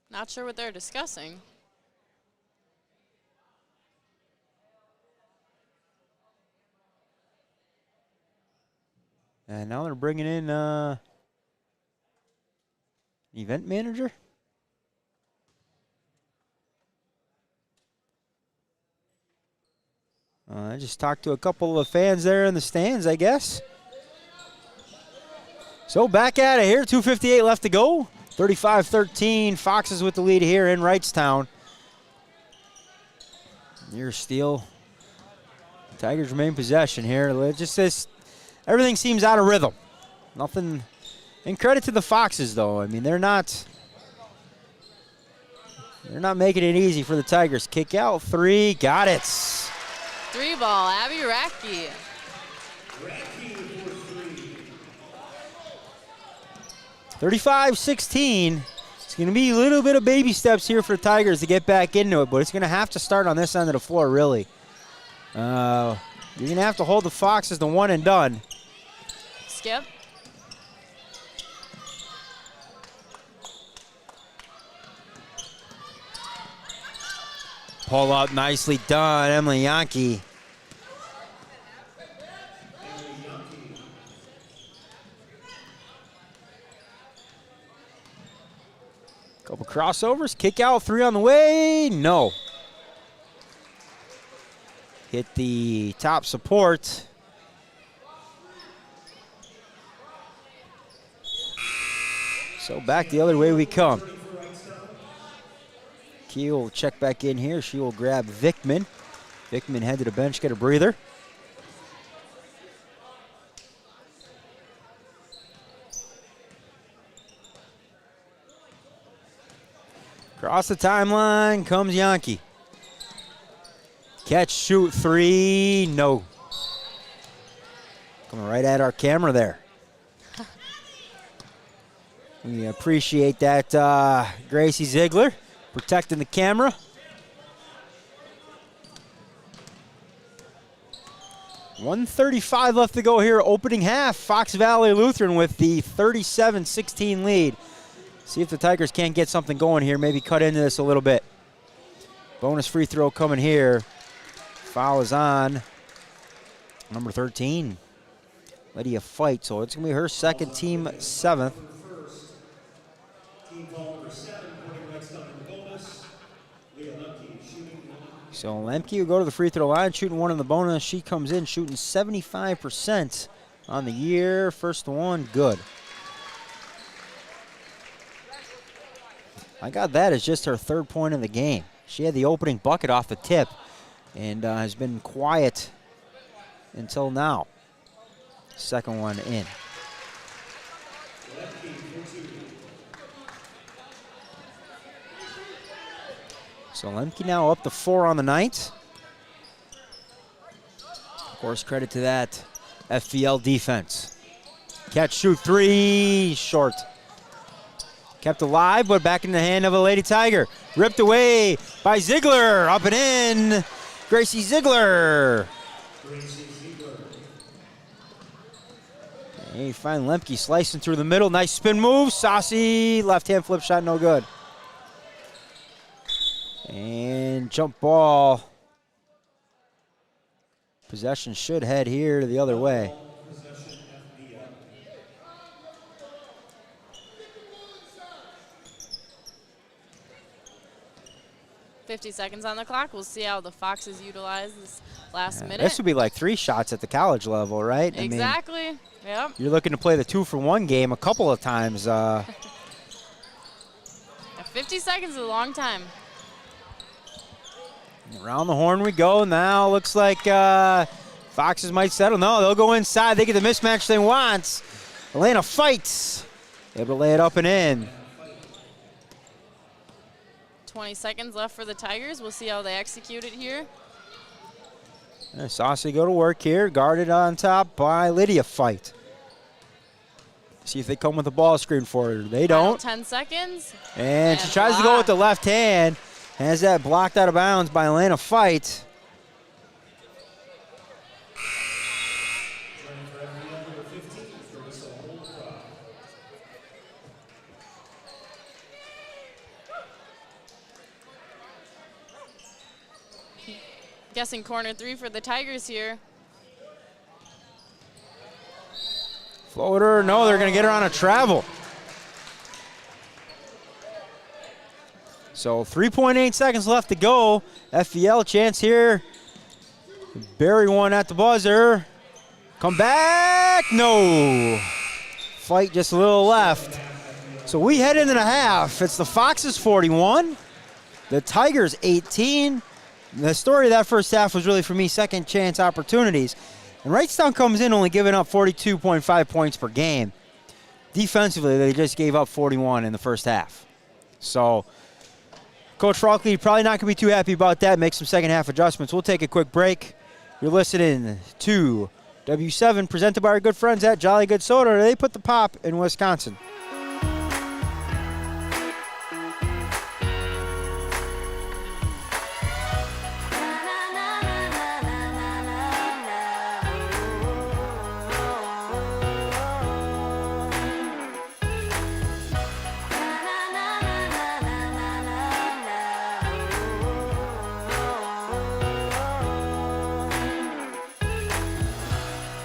Not sure what they're discussing. And now they're bringing in event manager. I just talked to a couple of fans there in the stands, I guess. So back at it here, 2:58 left to go. 35-13, Foxes with the lead here in Wrightstown. Near steal. Tigers remain possession here. Everything seems out of rhythm. Nothing. And credit to the Foxes, though. I mean, they're not making it easy for the Tigers. Kick out 3, got it. 3 ball, Abby Racky. 35-16. It's going to be a little bit of baby steps here for the Tigers to get back into it, but it's going to have to start on this end of the floor, really. You're going to have to hold the Foxes to one and done. Skip. Pull up, nicely done, Emily Yankee. Couple crossovers, kick out 3 on the way, no. Hit the top support. So back the other way we come. Key will check back in here. She will grab Vickman. Vickman head to the bench, get a breather. Across the timeline comes Yankee. Catch, shoot, 3, no. Coming right at our camera there. We appreciate that, Gracie Ziegler, protecting the camera. .135 left to go here, opening half. Fox Valley Lutheran with the 37-16 lead. See if the Tigers can't get something going here, maybe cut into this a little bit. Bonus free throw coming here. Foul is on number 13, Lydia Fight. So it's going to be her second, team 7th. So Lemke will go to the free throw line, shooting one in the bonus. She comes in shooting 75% on the year. First one, good. I got that as just her 3rd point of the game. She had the opening bucket off the tip and has been quiet until now. Second one in. So Lemke now up to 4 on the night. Of course, credit to that FPL defense. Catch, shoot, 3, short. Kept alive, but back in the hand of a Lady Tiger. Ripped away by Ziegler, up and in. Gracie Ziegler. And you find Lemke slicing through the middle. Nice spin move, saucy. Left-hand flip shot, no good. And jump ball. Possession should head here the other way. 50 seconds on the clock. We'll see how the Foxes utilize this last minute. This would be like 3 shots at the college level, right? Exactly. I mean, yep. You're looking to play the 2-for-1 game a couple of times. 50 seconds is a long time. Around the horn we go. Now looks like Foxes might settle. No, they'll go inside. They get the mismatch they want. Elena fights. Able to lay it up and in. 20 seconds left for the Tigers. We'll see how they execute it here. And Saucy go to work here. Guarded on top by Lydia Fight. See if they come with a ball screen for her. They don't. 10 seconds. And she tries to go with the left hand. Has that blocked out of bounds by Elena Fight. Guessing corner 3 for the Tigers here. Floater, no, they're going to get her on a travel. So 3.8 seconds left to go. FPL chance here. Bury one at the buzzer. Come back, no. Fight just a little left. So we head into the half. It's the Foxes 41, the Tigers 18. The story of that first half was really, for me, second chance opportunities. And Wrightstown comes in only giving up 42.5 points per game. Defensively, they just gave up 41 in the first half. So Coach Fralkley probably not going to be too happy about that. Make some second half adjustments. We'll take a quick break. You're listening to W7, presented by our good friends at Jolly Good Soda. They put the pop in Wisconsin.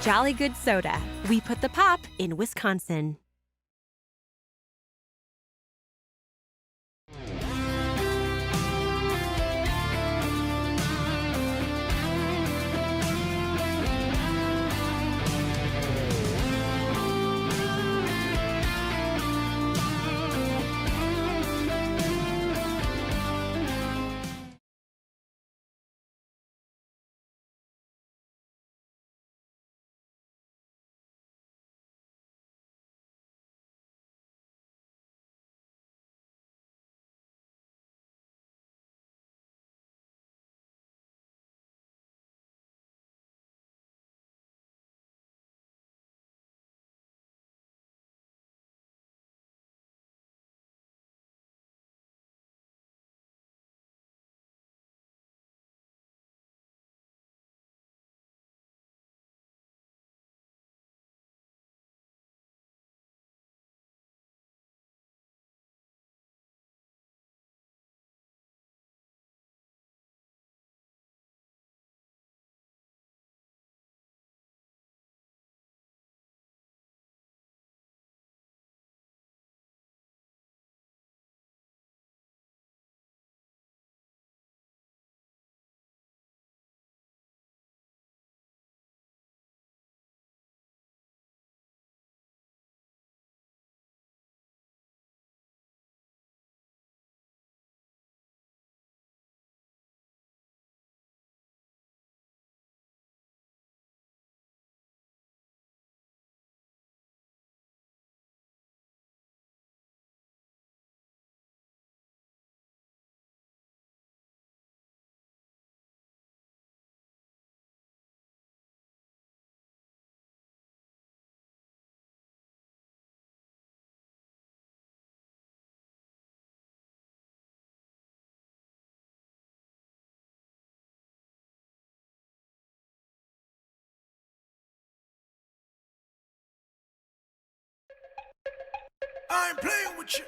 Jolly Good Soda. We put the pop in Wisconsin. I ain't playing with you.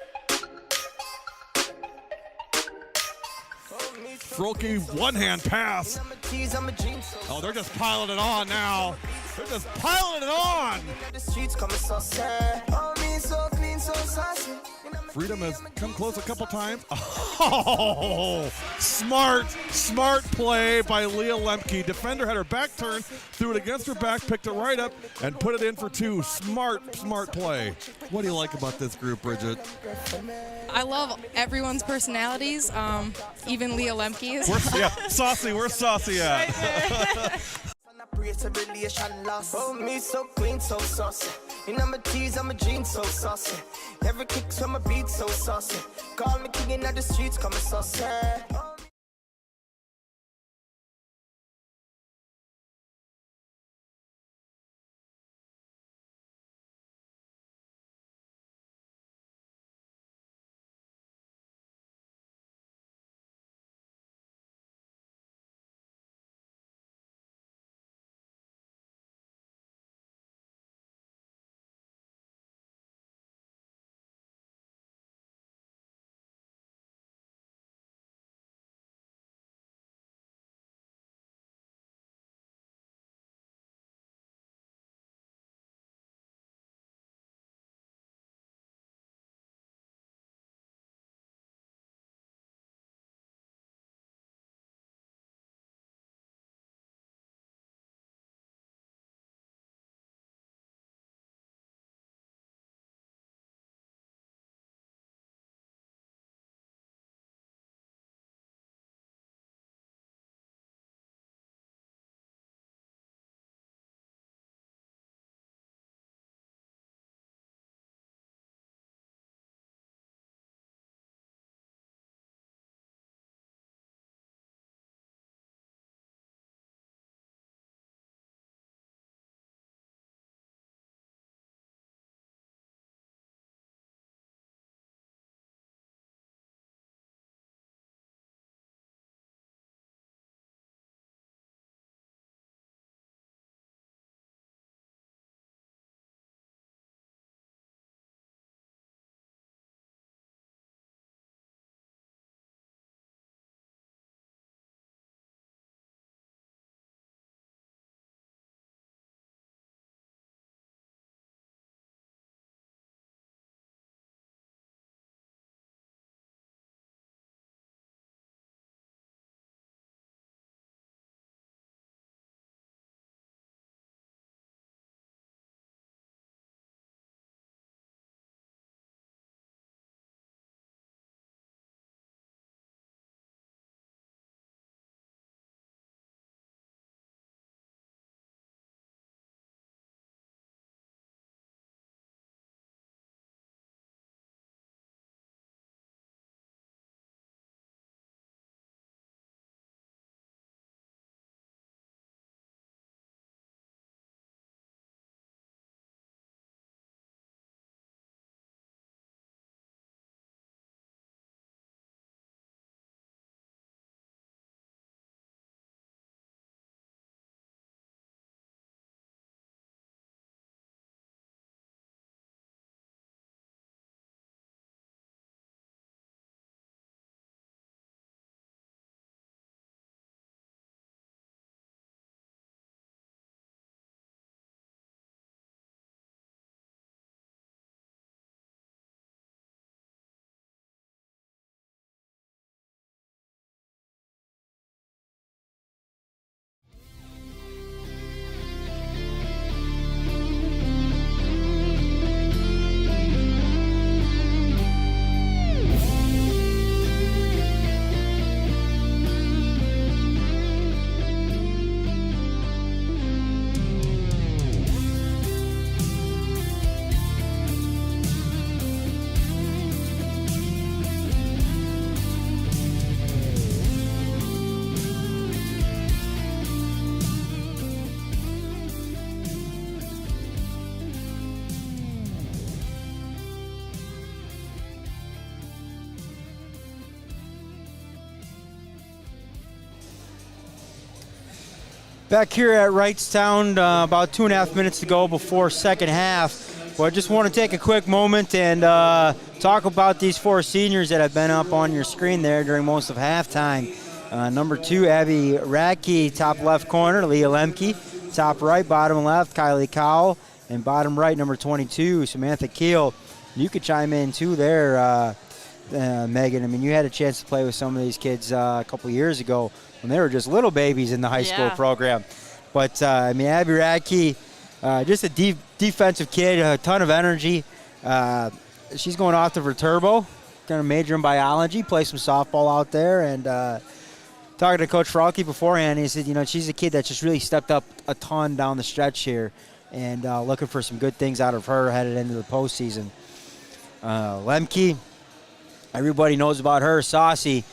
Frohlke one-hand pass. Oh, they're just piling it on now. They're just piling it on. Freedom has come close a couple times. Oh, smart play by Leah Lemke. Defender had her back turned, threw it against her back, picked it right up, and put it in for two. Smart play. What do you like about this group, Bridget? I love everyone's personalities, even Leah Lemke's. Saucy. Where's Saucy at? Oh, me so clean, so saucy. And I'm a tease, I'm a jean, so saucy. Every kick from a beat, so saucy. Call me king in the streets, come saucy. Back here at Wrightstown, about 2.5 minutes to go before second half. Well, I just want to take a quick moment and talk about these 4 seniors that have been up on your screen there during most of halftime. Number 2, Abby Radke, top left corner, Leah Lemke. Top right, bottom left, Kylie Cowell. And bottom right, number 22, Samantha Keel. You could chime in too there, Megan. I mean, you had a chance to play with some of these kids a couple years ago when they were just little babies in the high school program. But, I mean, Abby Radke, just a defensive kid, a ton of energy. She's going off to Viterbo, going to major in biology, play some softball out there. And talking to Coach Fralke beforehand, he said, you know, she's a kid that just really stepped up a ton down the stretch here, and looking for some good things out of her headed into the postseason. Lemke, everybody knows about her, saucy.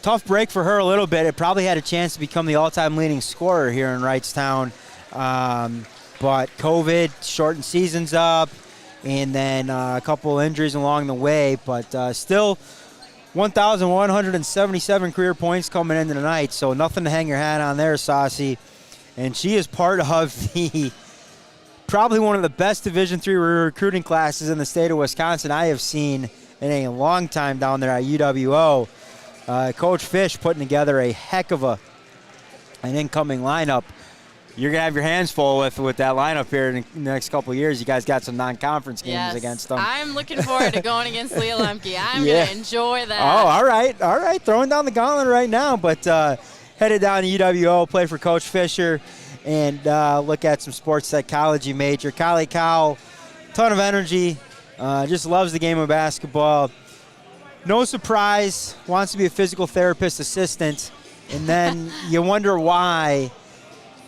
Tough break for her a little bit. It probably had a chance to become the all-time leading scorer here in Wrightstown. But COVID shortened seasons up, and then a couple injuries along the way. But still, 1,177 career points coming into tonight, so nothing to hang your hat on there, Saucy. And she is part of the probably one of the best Division III recruiting classes in the state of Wisconsin I have seen in a long time down there at UWO. Coach Fish putting together a heck of an incoming lineup. You're going to have your hands full with that lineup here in the next couple of years. You guys got some non-conference games against them. I'm looking forward to going against Leah Lemke. I'm going to enjoy that. Oh, all right. Throwing down the gauntlet right now. But headed down to UWO, play for Coach Fisher, and look at some sports psychology major. Kylie Cowell, ton of energy, just loves the game of basketball. No surprise, wants to be a physical therapist assistant. And then you wonder why.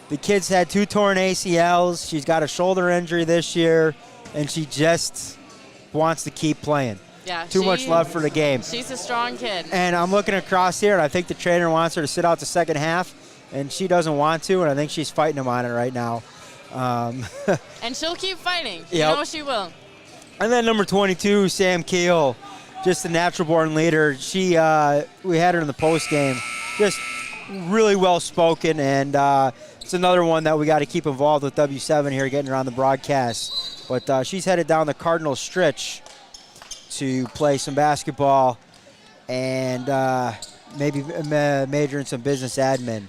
The kid's had 2 torn ACLs. She's got a shoulder injury this year, and she just wants to keep playing. Yeah, Too much love for the game. She's a strong kid. And I'm looking across here, and I think the trainer wants her to sit out the second half, and she doesn't want to, and I think she's fighting him on it right now. And she'll keep fighting. You know she will. And then number 22, Sam Keel, just a natural-born leader. We had her in the post game, just really well-spoken, and it's another one that we got to keep involved with W7 here, getting her on the broadcast. But she's headed down the Cardinal stretch to play some basketball and maybe major in some business admin.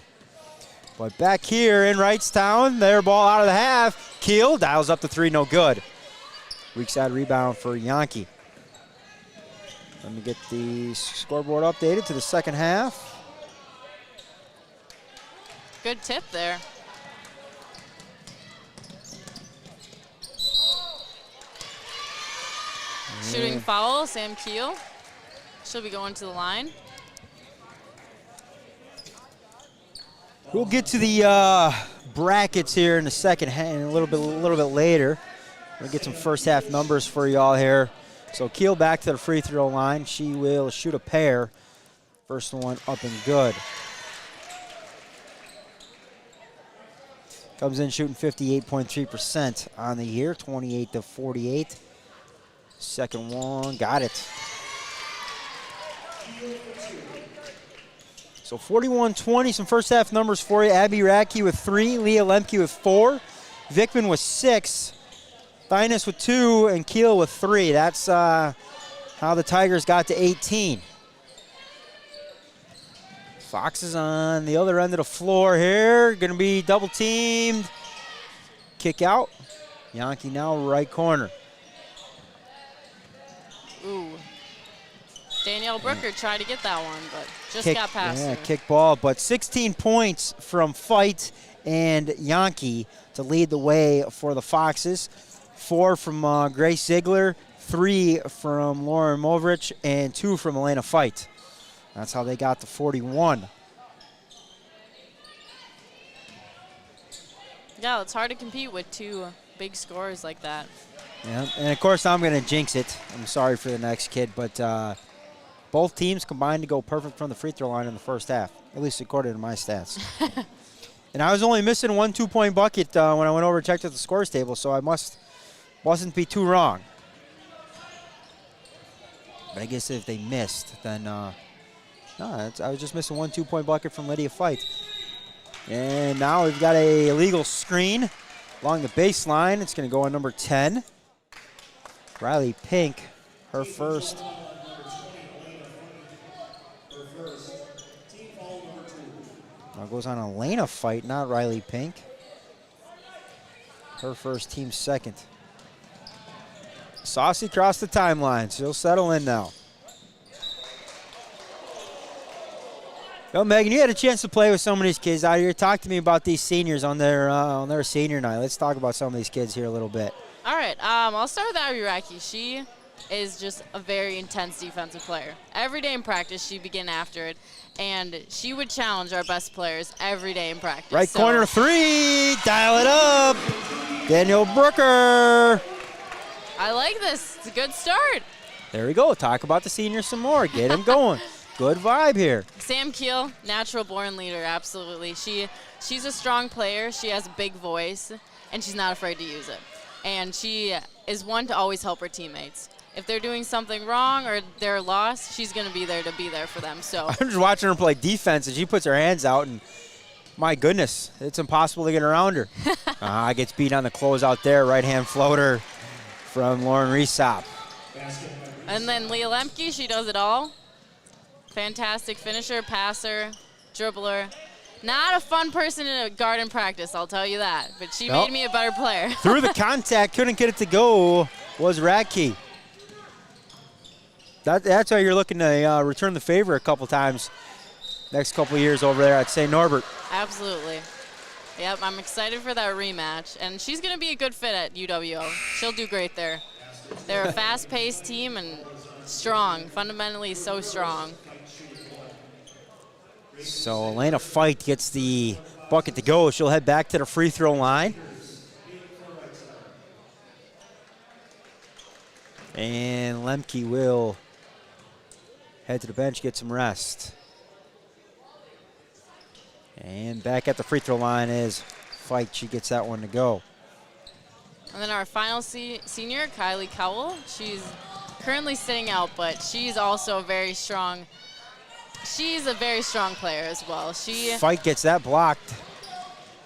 But back here in Wrightstown, their ball out of the half. Keel dials up the 3, no good. Weak side rebound for Yankee. Let me get the scoreboard updated to the second half. Good tip there. Shooting foul, Sam Keel. She'll be going to the line. We'll get to the brackets here in the second half, a little bit later. We'll get some first half numbers for y'all here. So Keel back to the free throw line. She will shoot a pair. First one up and good. Comes in shooting 58.3% on the year, 28-48. Second one, got it. So 41-20, some first half numbers for you. Abby Radke with 3, Leah Lemke with 4, Vickman with 6, Thynes with 2, and Keel with 3. That's how the Tigers got to 18. Fox is on the other end of the floor here. Going to be double teamed. Kick out. Yankee now right corner. Ooh. Danielle Brooker tried to get that one, but just got past her. Kick ball. But 16 points from Fight and Yankee to lead the way for the Foxes. 4 from Grace Ziegler, 3 from Lauren Movrich, and 2 from Elena Fight. That's how they got to 41. Yeah, it's hard to compete with 2 big scorers like that. Yeah, and of course I'm going to jinx it. I'm sorry for the next kid, but both teams combined to go perfect from the free throw line in the first half, at least according to my stats. And I was only missing 1 2-point bucket when I went over and checked at the scores table, so I wasn't be too wrong. But I guess if they missed, then no, I was just missing 1 2-point bucket from Lydia Fight. And now we've got a illegal screen along the baseline. It's going to go on number 10. Riley Pink, her first. Now it goes on Elena Fight, not Riley Pink. Her first, team second. Saucy across the timeline. She'll settle in now. Well, Megan, you had a chance to play with some of these kids out here. Talk to me about these seniors on their senior night. Let's talk about some of these kids here a little bit. All right, I'll start with Ariraki. She is just a very intense defensive player. Every day in practice, she'd begin after it, and she would challenge our best players every day in practice. Right corner three, dial it up. Daniel Brooker. I like this. It's a good start. There we go. Talk about the seniors some more. Get them going. Good vibe here. Sam Keel, natural born leader, absolutely. She's a strong player. She has a big voice, and she's not afraid to use it. And she is one to always help her teammates. If they're doing something wrong or they're lost, she's going to be there for them. So I'm just watching her play defense, and she puts her hands out, and my goodness, it's impossible to get around her. Gets beat on the closeout there. Right-hand floater from Lauren Resop. And then Leah Lemke, she does it all. Fantastic finisher, passer, dribbler. Not a fun person in a garden practice, I'll tell you that. But she made me a better player. Through the contact, couldn't get it to go, was Radke. That's why you're looking to return the favor a couple times next couple of years over there at St. Norbert. Absolutely. Yep, I'm excited for that rematch. And she's going to be a good fit at UWO. She'll do great there. They're a fast-paced team and strong, fundamentally so strong. So Elena Fight gets the bucket to go. She'll head back to the free throw line. And Lemke will head to the bench, get some rest. And back at the free throw line is Fight. She gets that one to go. And then our final senior, Kylie Cowell. She's currently sitting out, but she's also very strong. She's a very strong player as well. Fight gets that blocked.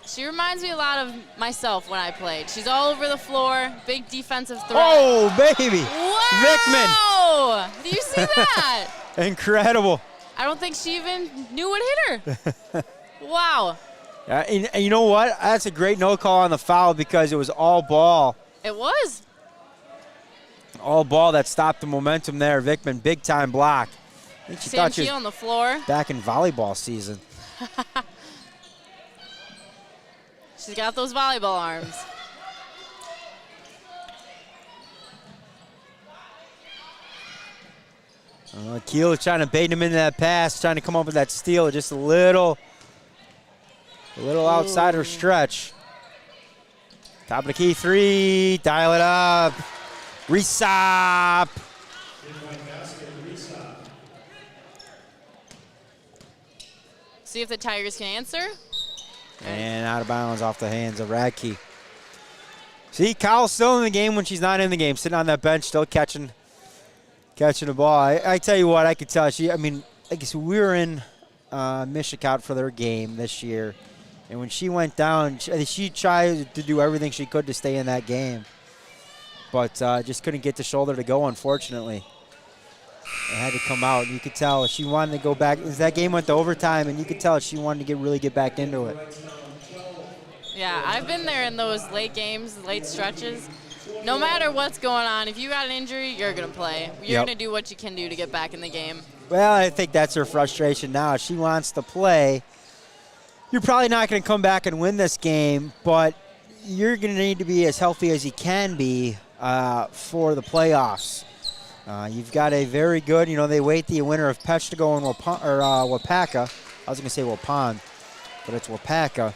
She reminds me a lot of myself when I played. She's all over the floor, big defensive threat. Oh, baby. Wow! Vickman. Do you see that? Incredible. I don't think she even knew what hit her. Wow. And you know what? That's a great no call on the foul because it was all ball. It was. All ball that stopped the momentum there. Vickman, big time block. I think she thought she was on the floor. Back in volleyball season. She's got those volleyball arms. Keel is trying to bait him into that pass, trying to come up with that steal, just a little outside her stretch. Top of the key three, dial it up. Resop. See if the Tigers can answer. And out of bounds off the hands of Radke. See, Kyle's still in the game when she's not in the game, sitting on that bench, still catching the ball. I tell you what, I could tell I guess we were in Michigan for their game this year, and when she went down, she tried to do everything she could to stay in that game, but just couldn't get the shoulder to go, unfortunately. It had to come out, and you could tell she wanted to go back. That game went to overtime, and you could tell she wanted to really get back into it. Yeah, I've been there in those late games, late stretches. No matter what's going on, if you got an injury, you're going to play. You're going to do what you can do to get back in the game. Well, I think that's her frustration now. She wants to play. You're probably not going to come back and win this game, but you're going to need to be as healthy as you can be for the playoffs. You've got a very good, they weight the winner of Peshtigo and Wapaka. I was going to say Waupun, but it's Wapaka.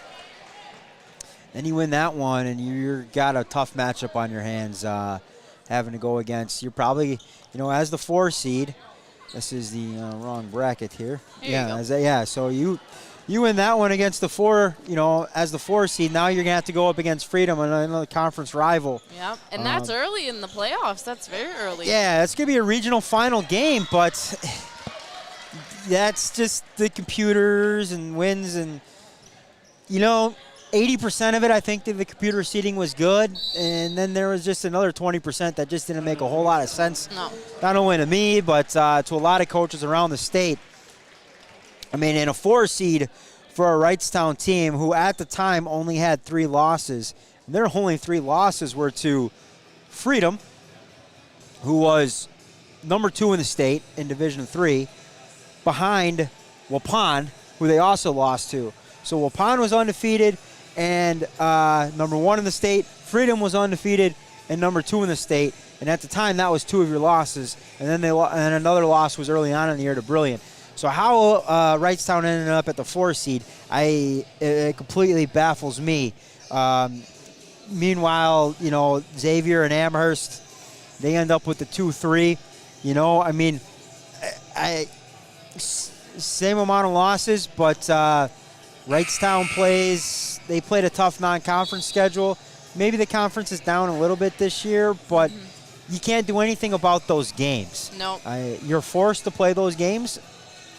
Then you win that one, and you've got a tough matchup on your hands having to go against. You're probably, as the 4 seed. This is the wrong bracket here. So you win that one against the 4, as the 4 seed. Now you're going to have to go up against Freedom, another conference rival. Yep, and that's early in the playoffs. That's very early. Yeah, it's going to be a regional final game, but that's just the computers and wins. And, 80% of it, I think that the computer seating was good, and then there was just another 20% that just didn't make a whole lot of sense. No. Not only to me, but to a lot of coaches around the state. I mean, in a 4 seed for a Wrightstown team who at the time only had 3 losses, and their only 3 losses were to Freedom, who was number 2 in the state in Division III, behind Waupun, who they also lost to. So Waupun was undefeated and number 1 in the state. Freedom was undefeated and number 2 in the state. And at the time, that was 2 of your losses. And then and another loss was early on in the year to Brilliant. So how Wrightstown ended up at the 4 seed, it completely baffles me. Meanwhile, you know, Xavier and Amherst, they end up with the 2-3. You know, I mean, same amount of losses, but Wrightstown they played a tough non-conference schedule. Maybe the conference is down a little bit this year, but you can't do anything about those games. No. You're forced to play those games,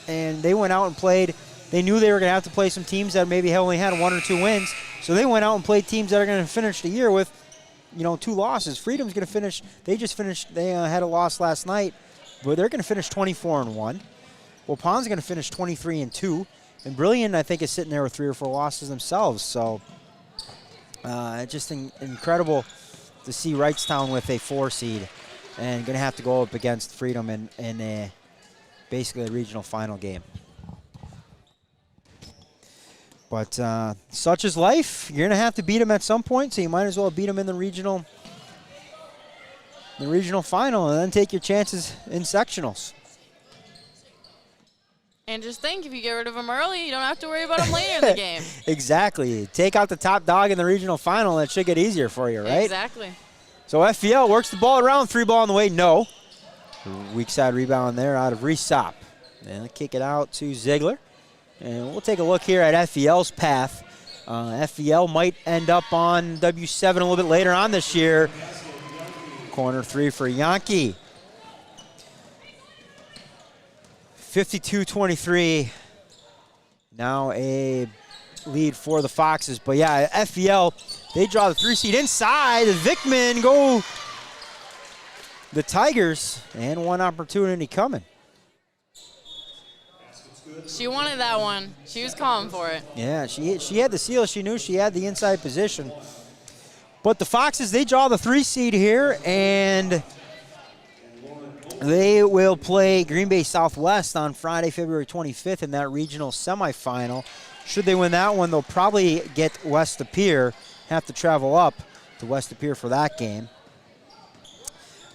and they went out and played. They knew they were going to have to play some teams that maybe only had 1 or 2 wins, so they went out and played teams that are going to finish the year with, you know, 2 losses. Freedom's going to finish. They just finished. They had a loss last night, but they're going to finish 24-1. Waupun's going to finish 23-2. And Brilliant, I think, is sitting there with 3 or 4 losses themselves. So just incredible to see Wrightstown with a 4 seed and going to have to go up against Freedom in basically a regional final game. But such is life. You're going to have to beat them at some point, so you might as well beat them in the regional final and then take your chances in sectionals. And just think, if you get rid of them early, you don't have to worry about them later in the game. Exactly. Take out the top dog in the regional final, and it should get easier for you, right? Exactly. So FVL works the ball around, 3 ball on the way, no. Weak side rebound there out of Resop. And they'll kick it out to Ziegler. And we'll take a look here at FVL's path. FVL might end up on W7 a little bit later on this year. Corner 3 for Yankee. 52-23. Now a lead for the Foxes. But yeah, FVL, they draw the 3 seed inside. The Vickman go the Tigers, and 1 opportunity coming. She wanted that one. She was calling for it. Yeah, she had the seal. She knew she had the inside position. But the Foxes, they draw the 3 seed here, and they will play Green Bay Southwest on Friday, February 25th in that regional semifinal. Should they win that one, they'll probably get West De Pere, have to travel up to West De Pere for that game.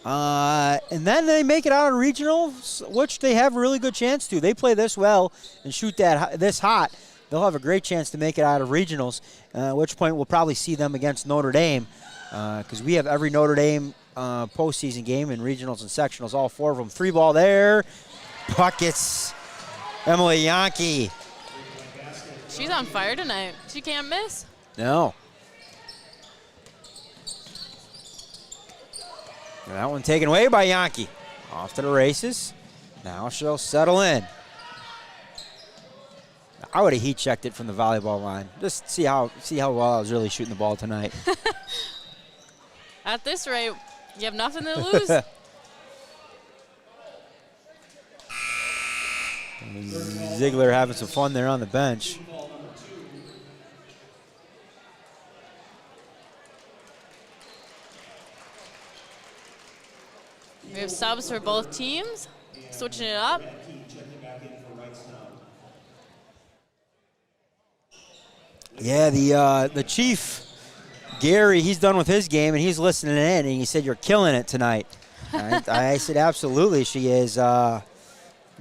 And then they make it out of regionals, which they have a really good chance to. They play this well and shoot this hot, they'll have a great chance to make it out of regionals, at which point we'll probably see them against Notre Dame, because we have every Notre Dame postseason game in regionals and sectionals, all 4 of them. 3 ball there. Buckets. Emily Yankee. She's on fire tonight. She can't miss. No. That one taken away by Yankee. Off to the races. Now she'll settle in. I would have heat checked it from the volleyball line. Just see how well I was really shooting the ball tonight. At this rate, you have nothing to lose. Ziegler having some fun there on the bench. We have subs for both teams, switching it up. Yeah, the chief, Gary, he's done with his game, and he's listening in, and he said, "You're killing it tonight." I said, "Absolutely, she is." I'm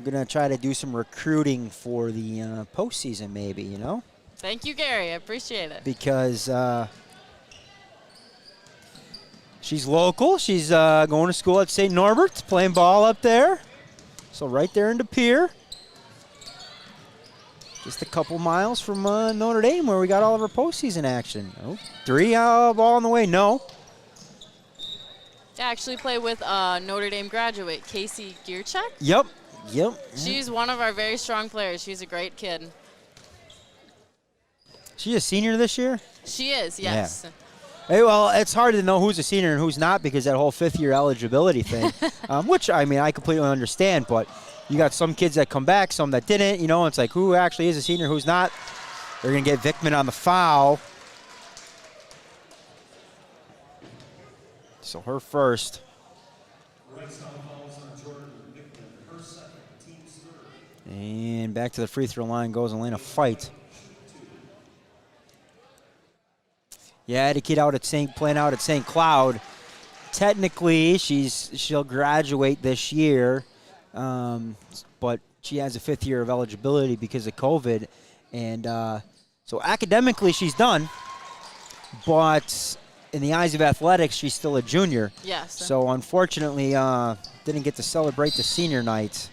going to try to do some recruiting for the postseason maybe, you know? Thank you, Gary. I appreciate it. Because she's local. She's going to school at St. Norbert, playing ball up there. So right there in De Pere. Just a couple miles from Notre Dame, where we got all of our postseason action. Oh, 3 ball on the way, no. I actually play with Notre Dame graduate, Casey Gierchuk. Yep. She's one of our very strong players. She's a great kid. She a senior this year? She is, yes. Yeah. Hey, well, it's hard to know who's a senior and who's not because that whole fifth-year eligibility thing, which, I mean, I completely understand, but you got some kids that come back, some that didn't. You know, it's like who actually is a senior, who's not. They're going to get Vickman on the foul. So her first. And back to the free throw line goes Elena Fight. Yeah, I had a kid out at playing out at St. Cloud. Technically, she'll graduate this year, but she has a fifth year of eligibility because of COVID, and so academically she's done, but in the eyes of athletics, she's still a junior. Yes. So unfortunately, didn't get to celebrate the senior night.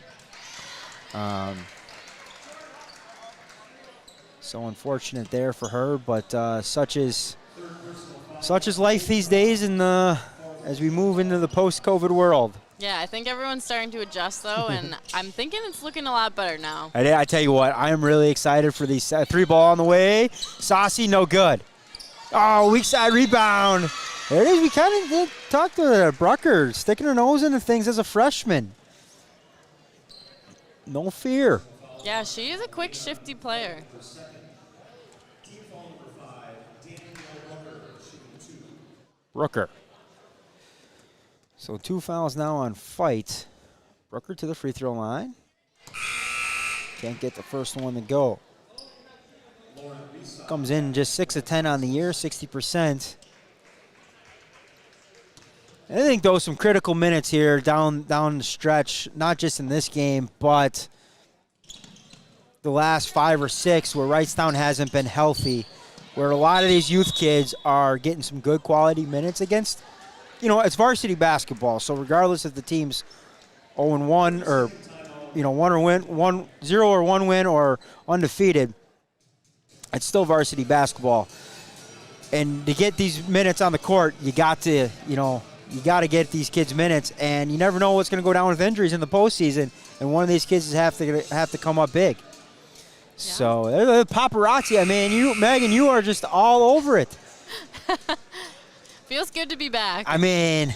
So unfortunate there for her, but such is life these days, and as we move into the post-COVID world. Yeah, I think everyone's starting to adjust, though, and I'm thinking it's looking a lot better now. I tell you what, I am really excited for these three ball on the way. Saucy, no good. Oh, weak side rebound. There it is. We kind of did talk to Brucker, sticking her nose into things as a freshman. No fear. Yeah, she is a quick, shifty player. Brooker. So 2 fouls now on Fight. Brooker to the free throw line. Can't get the first one to go. Comes in just 6 of 10 on the year, 60%. I think, though, some critical minutes here down the stretch, not just in this game, but the last 5 or 6 where Wrightstown hasn't been healthy, where a lot of these youth kids are getting some good quality minutes against, it's varsity basketball. So regardless if the team's 0-1 or, 0 or 1 win or undefeated, it's still varsity basketball. And to get these minutes on the court, you got to get these kids minutes, and you never know what's going to go down with injuries in the postseason. And one of these kids have to come up big. Yeah. So the paparazzi, Megan, you are just all over it. Feels good to be back. I mean,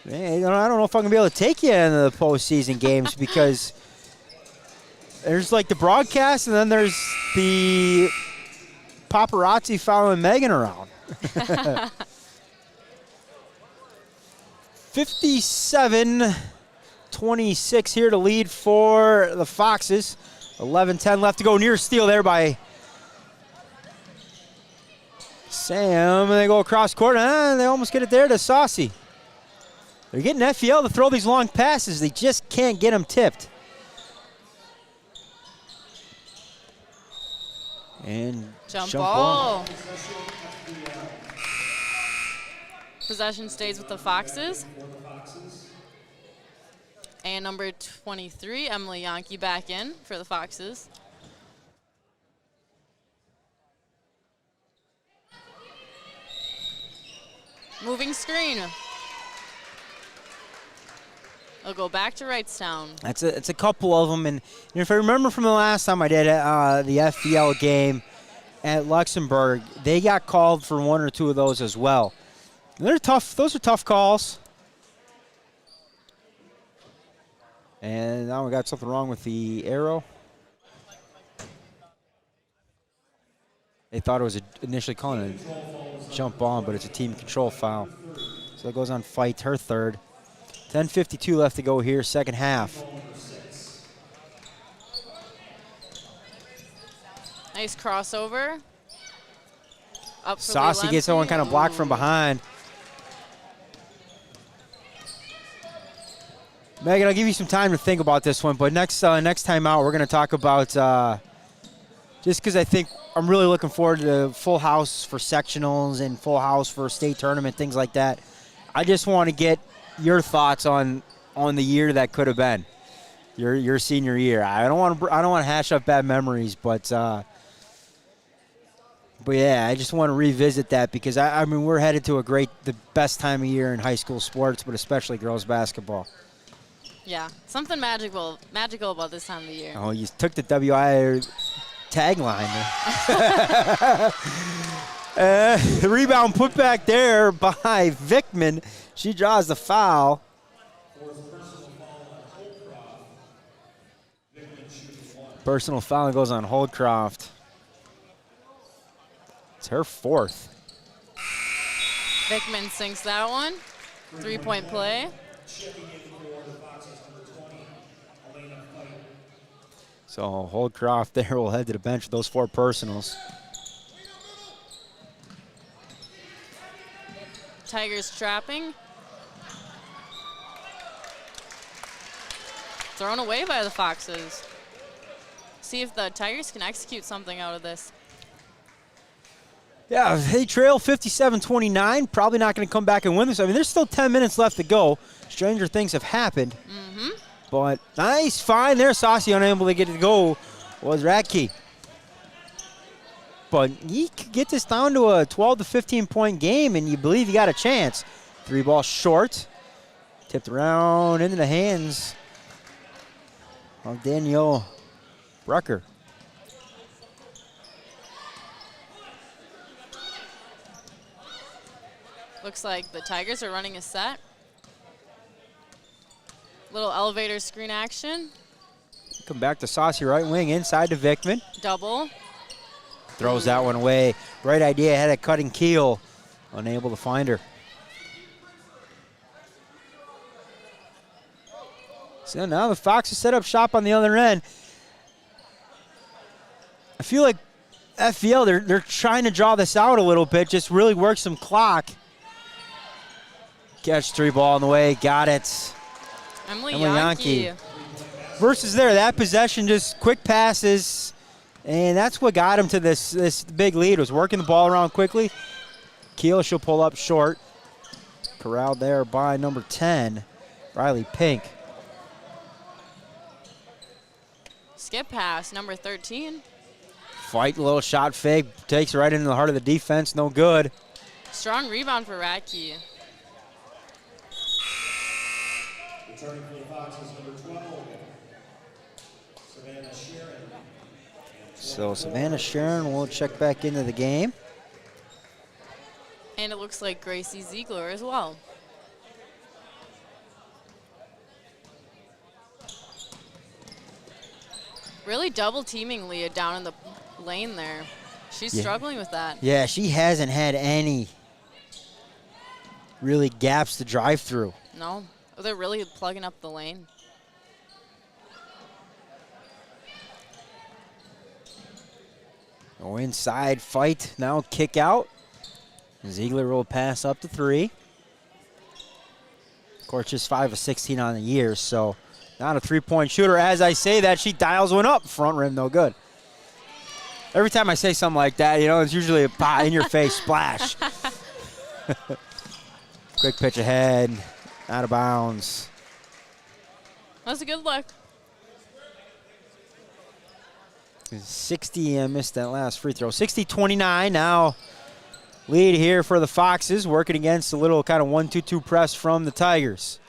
man, I don't know if I'm going to be able to take you into the postseason games because there's like the broadcast and then there's the paparazzi following Megan around. 57-26 here to lead for the Foxes. 11-10 left to go. Near steal there by Sam. They go across court, and they almost get it there to Saucy. They're getting FEL to throw these long passes. They just can't get them tipped. And jump ball. Possession stays with the Foxes. And number 23, Emily Yonke, back in for the Foxes. Moving screen. It'll go back to Wrightstown. It's a couple of them, and if I remember from the last time I did the FPL game at Luxembourg, they got called for 1 or 2 of those as well. And they're tough. Those are tough calls. And now we got something wrong with the arrow. They thought it was initially calling a jump on, but it's a team control foul. So it goes on Fight, her third. 10:52 left to go here, second half. Nice crossover. Up for Saucy gets someone kind of blocked from behind. Megan, I'll give you some time to think about this one, but next time out, we're going to talk about, just because I think I'm really looking forward to full house for sectionals and full house for state tournament, things like that. I just want to get your thoughts on the year that could have been, your senior year. I don't want to hash up bad memories, but yeah, I just want to revisit that because we're headed to the best time of year in high school sports, but especially girls basketball. Yeah, something magical about this time of the year. Oh, you took the WIAA tagline there. The rebound put back there by Vickman. She draws the foul. Personal foul goes on Holdcroft. It's her fourth. Vickman sinks that one. 3-point play. So Holdcroft there will head to the bench with those 4 personals. Tigers trapping. Thrown away by the Foxes. See if the Tigers can execute something out of this. Yeah, they trail 57-29. Probably not going to come back and win this. I mean, there's still 10 minutes left to go. Stranger things have happened. Mm-hmm. But nice find there. Saucy unable to get it to go was Radke. But you could get this down to a 12 to 15 point game, and you believe you got a chance. 3 ball short. Tipped around into the hands of Danielle Brucker. Looks like the Tigers are running a set. Little elevator screen action. Come back to Saucy right wing inside to Vickman. Double. Throws that one away. Right idea, had a cutting keel. Unable to find her. So now the Foxes set up shop on the other end. I feel like FVL, they're trying to draw this out a little bit, just really work some clock. Catch 3 ball in the way, got it. Emily Yankee. Versus there, that possession, just quick passes, and that's what got him to this big lead, was working the ball around quickly. Keel, she'll pull up short. Corralled there by number 10, Riley Pink. Skip pass, number 13. Fight, a little shot fake, takes right into the heart of the defense, no good. Strong rebound for Radke. Returning for the Foxes, number 12, Savannah Sharon. So Savannah Sharon will check back into the game. And it looks like Gracie Ziegler as well. Really double teaming Leah down in the lane there. She's struggling with that. Yeah, she hasn't had any really gaps to drive through. No, they're really plugging up the lane. Go inside, fight, now kick out. Ziegler will pass up to 3. Of course, just 5 of 16 on the year, so not a 3-point shooter. As I say that, she dials one up. Front rim, no good. Every time I say something like that, you know, it's usually a in-your-face splash. Quick pitch ahead, out of bounds. That's a good look. 60, missed that last free throw. 60-29 now. Lead here for the Foxes, working against a little kind of 1-2-2 press from the Tigers.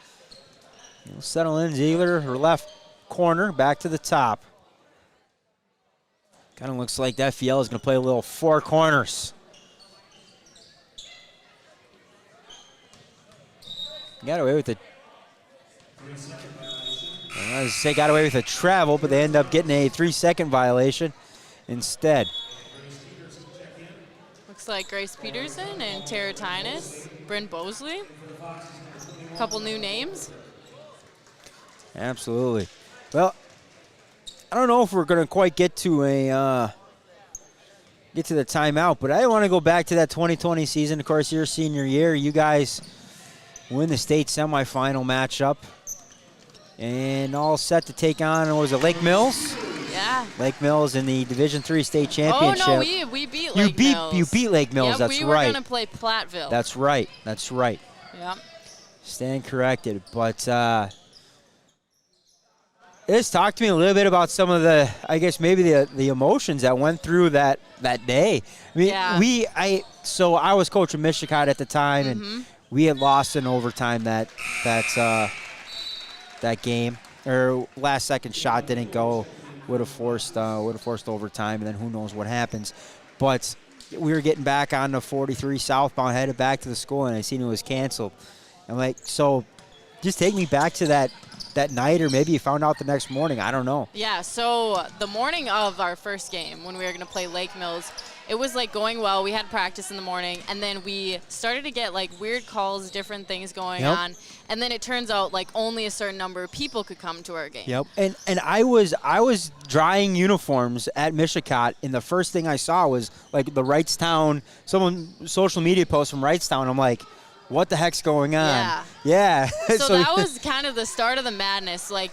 We'll settle in, Ziegler, her left corner, back to the top. Kind of looks like that FVL is going to play a little 4 corners. Got away with it. I was say got away with a travel, but they end up getting a 3-second violation instead. Looks like Grace Peterson and Tara Tynes, Bryn Bosley. A couple new names. Absolutely. Well, I don't know if we're going to quite get to the timeout, but I want to go back to that 2020 season. Of course, your senior year, you guys win the state semifinal matchup, and all set to take on, what was it, Lake Mills? Yeah. Lake Mills in the Division III state championship. Oh, no, we beat Lake Mills. You beat Lake Mills, yeah, that's right. we were going to play Platteville. That's right. Yep. Stand corrected. But just talk to me a little bit about some of the, I guess maybe the emotions that went through that day. I mean, so I was coaching Michigan at the time, and we had lost in overtime that game. Or last second shot didn't go. would have forced overtime, and then who knows what happens. But we were getting back on the 43 southbound, headed back to the school, and I seen it was canceled. I'm like, so just take me back to that night, or maybe you found out the next morning. I don't know. Yeah, so the morning of our first game, when we were going to play Lake Mills, it was like going well. We had practice in the morning, and then we started to get like weird calls, different things going on, and then it turns out like only a certain number of people could come to our game. Yep. And I was drying uniforms at Mishicot, and the first thing I saw was like the Wrightstown, social media post from Wrightstown. I'm like, what the heck's going on? Yeah. So that was kind of the start of the madness. Like,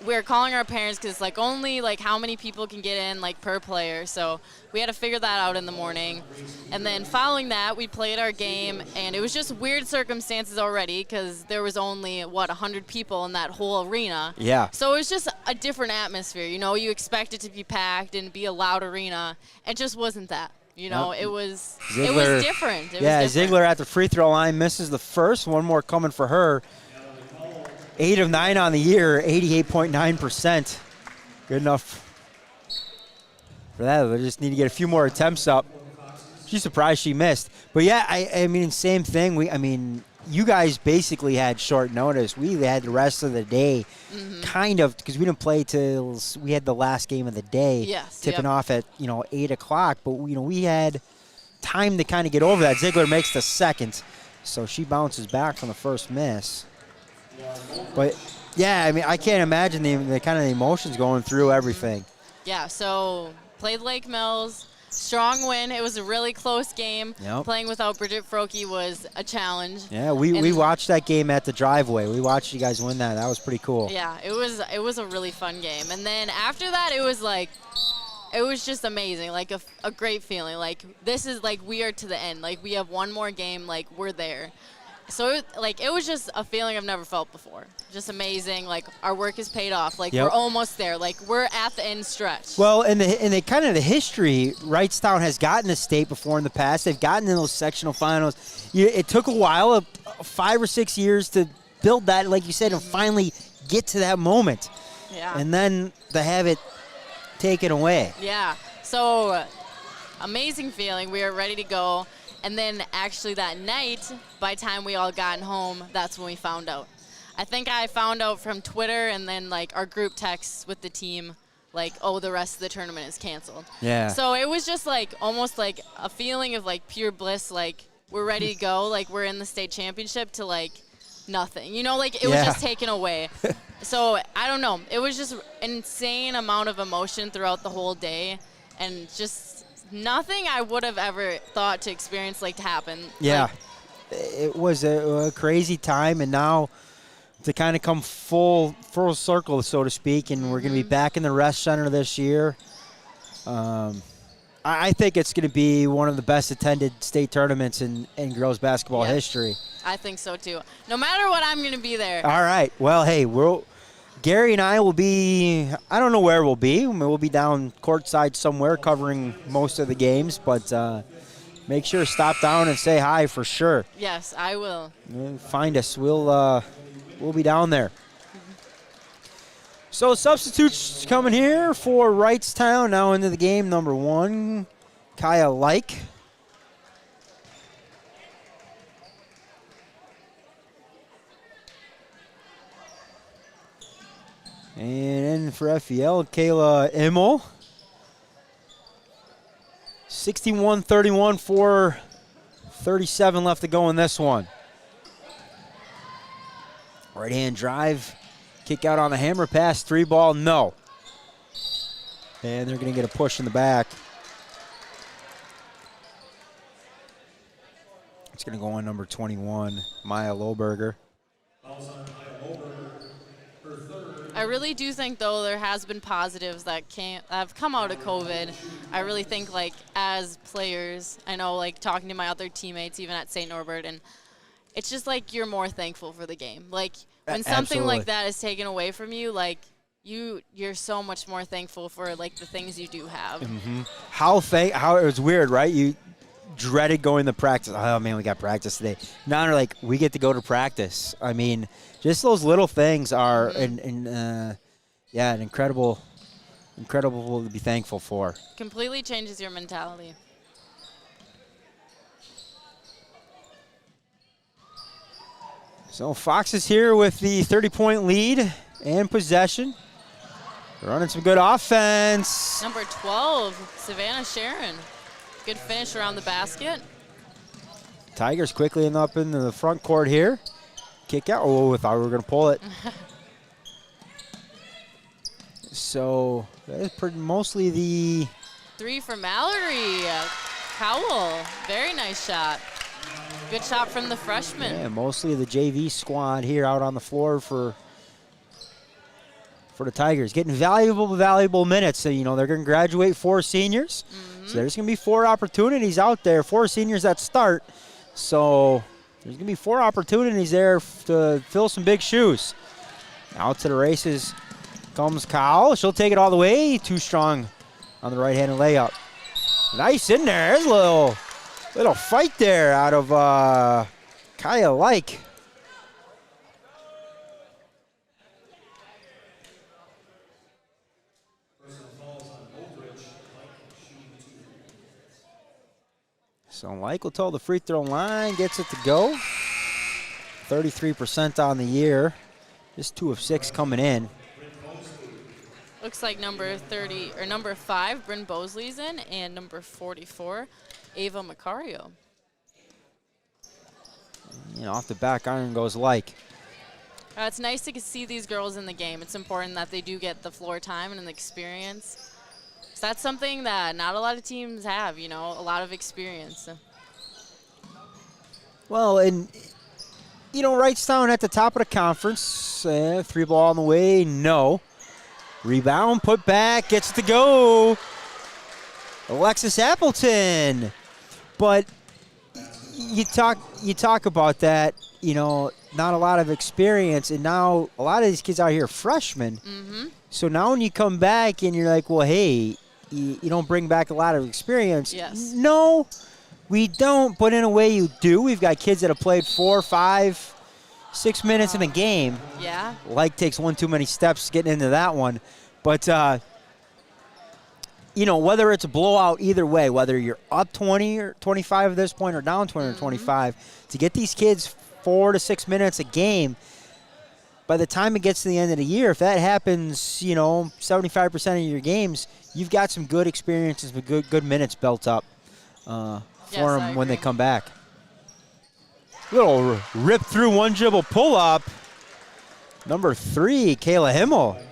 we were calling our parents because like only like how many people can get in like per player. So we had to figure that out in the morning. And then following that, we played our game, and it was just weird circumstances already because there was only 100 people in that whole arena. Yeah. So it was just a different atmosphere. You know, you expect it to be packed and be a loud arena. It just wasn't that. You know, it was different. Ziegler at the free throw line misses the first. One more coming for her. 8 of 9 on the year, 88.9%. Good enough for that. They just need to get a few more attempts up. She's surprised she missed. But, yeah, I mean, same thing. You guys basically had short notice. We had the rest of the day kind of, because we didn't play till we had the last game of the day tipping off at, 8 o'clock. But, we had time to kind of get over that. Ziegler makes the second, so she bounces back from the first miss. But, yeah, I mean, I can't imagine the kind of emotions going through everything. Yeah, so played Lake Mills. Strong win. It was a really close game. Yep. Playing without Bridget Froke was a challenge. Yeah, we watched that game at the driveway. We watched you guys win that. That was pretty cool. Yeah, it was a really fun game. And then after that, it was just amazing. Like a great feeling. Like, this is like we are to the end. Like, we have one more game. Like, we're there. So, it was just a feeling I've never felt before. Just amazing. Like, our work is paid off. Like, we're almost there. Like, we're at the end stretch. Well, in the kind of the history, Wrightstown has gotten to state before in the past. They've gotten in those sectional finals. It took a while, 5 or 6 years to build that, like you said, and finally get to that moment. Yeah. And then to have it taken away. Yeah. So, amazing feeling. We were ready to go. And then actually that night, by the time we all gotten home, that's when we found out. I think I found out from Twitter and then, like, our group texts with the team, like, oh, the rest of the tournament is canceled. Yeah. So it was just, like, almost like a feeling of, like, pure bliss, like, we're ready to go, like, we're in the state championship, to, like, nothing. You know, like, it was just taken away. So, I don't know. It was just an insane amount of emotion throughout the whole day, and just nothing I would have ever thought to experience, like, to happen. Yeah. Like, it was a crazy time, and now to kind of come full circle, so to speak, and we're going to be back in the Rest Center this year. I think it's going to be one of the best attended state tournaments in girls basketball history. I think so, too. No matter what, I'm going to be there. All right. Well, hey, Gary and I will be, I don't know where we'll be. We'll be down courtside somewhere covering most of the games, but make sure to stop down and say hi for sure. Yes, I will. Find us. We'll be down there. So substitutes coming here for Wrightstown. Now into the game, number 1, Kaya Like. And in for FEL, Kayla Immel. 61-31, 4:37 left to go in this one. Right-hand drive, kick out on the hammer pass, 3-ball, no. And they're going to get a push in the back. It's going to go on number 21, Maya Lohberger. I really do think, though, there has been positives that have come out of COVID. I really think, like, as players, I know, like, talking to my other teammates, even at St. Norbert, and it's just, like, you're more thankful for the game. Like, when something like that is taken away from you, like, you're so much more thankful for, like, the things you do have. Mm-hmm. How it was weird, right? You dreaded going to practice. Oh, man, we got practice today. Now they're like, we get to go to practice. I mean, just those little things are an incredible incredible to be thankful for. Completely changes your mentality. So Fox is here with the 30-point lead and possession. Running some good offense. Number 12, Savannah Sharon. Good finish around the basket. Tigers quickly up into the front court here. Kick out. Oh, I thought we were going to pull it. So that is mostly the... 3 for Mallory. Cowell. Very nice shot. Good shot from the freshman. Yeah, mostly the JV squad here out on the floor for the Tigers. Getting valuable minutes. So, you know, they're going to graduate 4 seniors. So there's going to be 4 opportunities out there, 4 seniors that start. So there's going to be 4 opportunities there to fill some big shoes. Out to the races comes Kyle. She'll take it all the way. Too strong on the right-handed layup. Nice in there. There's a little fight there out of Kaya Like. So Like will toe the free throw line, gets it to go. 33% on the year. Just 2 of 6 coming in. Looks like number 5, Bryn Bosley's in, and number 44, Ava Macario. You know, off the back iron goes Like. It's nice to see these girls in the game. It's important that they do get the floor time and the experience. So that's something that not a lot of teams have, you know, a lot of experience. Well, and, you know, Wrightstown at the top of the conference. 3 ball on the way, no. Rebound, put back, gets it to go. Alexis Appleton. But you talk about that, you know, not a lot of experience, and now a lot of these kids out here are freshmen. So now when you come back and you're like, well, hey, you don't bring back a lot of experience. Yes. No, we don't, but in a way you do. We've got kids that have played 4, 5, 6 minutes in a game. Yeah. Like takes one too many steps getting into that one. But, you know, whether it's a blowout either way, whether you're up 20 or 25 at this point or down 20 or 25, to get these kids 4 to 6 minutes a game, by the time it gets to the end of the year, if that happens, you know, 75% of your games, you've got some good experiences with good minutes built up for them when they come back. Little rip through one dribble pull up. Number 3, Kayla Himmel.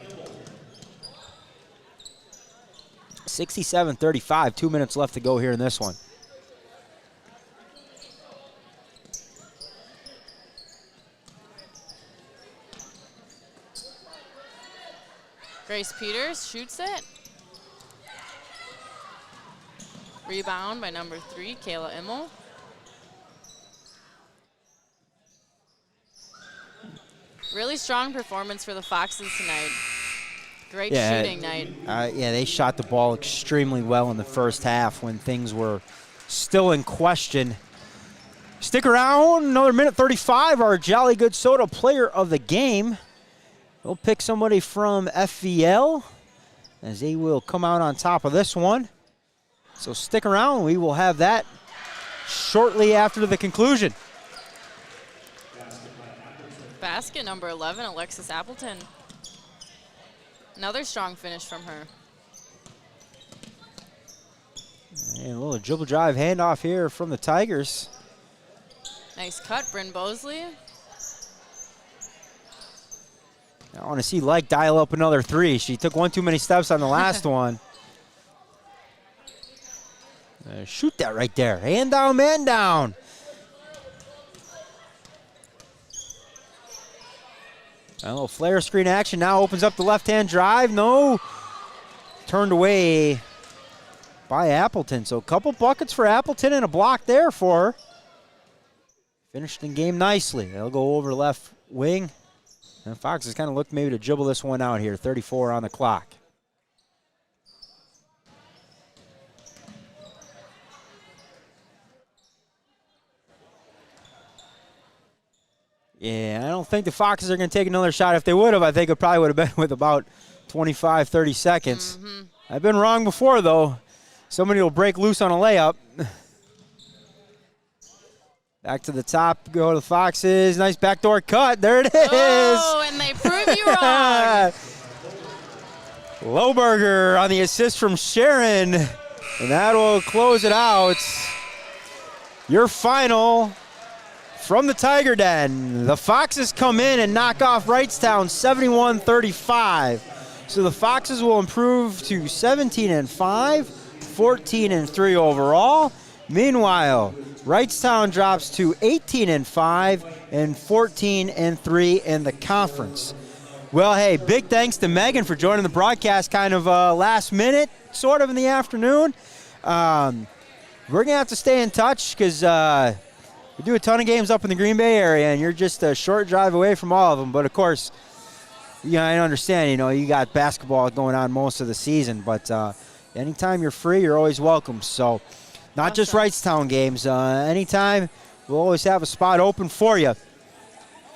67-35, 2 minutes left to go here in this one. Grace Peters shoots it. Rebound by number 3, Kayla Immel. Really strong performance for the Foxes tonight. Great shooting night. Yeah, they shot the ball extremely well in the first half when things were still in question. Stick around, another minute 35, our Jolly Good Soda player of the game. We'll pick somebody from FVL as they will come out on top of this one. So stick around, we will have that shortly after the conclusion. Basket number 11, Alexis Appleton. Another strong finish from her. And a little dribble drive handoff here from the Tigers. Nice cut, Bryn Bosley. I want to see Like dial up another 3. She took one too many steps on the last one. Shoot that right there. Hand down, man down. A little flare screen action now opens up the left-hand drive. No. Turned away by Appleton. So a couple buckets for Appleton and a block there for her. Finished the game nicely. They'll go over left wing. And Fox has kind of looked maybe to dribble this one out here. 34 on the clock. Yeah, I don't think the Foxes are going to take another shot. If they would have, I think it probably would have been with about 25, 30 seconds. I've been wrong before, though. Somebody will break loose on a layup. Back to the top, go to the Foxes. Nice backdoor cut. There it is. Oh, and they prove you wrong. Lohberger on the assist from Sharon. And that will close it out. Your final from the Tiger Den. The Foxes come in and knock off Wrightstown 71-35. So the Foxes will improve to 17-5, 14-3 overall. Meanwhile, Wrightstown drops to 18-5 and 14-3 in the conference. Well, hey, big thanks to Megan for joining the broadcast kind of last minute, sort of in the afternoon. We're going to have to stay in touch because we do a ton of games up in the Green Bay area, and you're just a short drive away from all of them. But, of course, I understand, you got basketball going on most of the season. But anytime you're free, you're always welcome. So not just Wrightstown games. Anytime, we'll always have a spot open for you.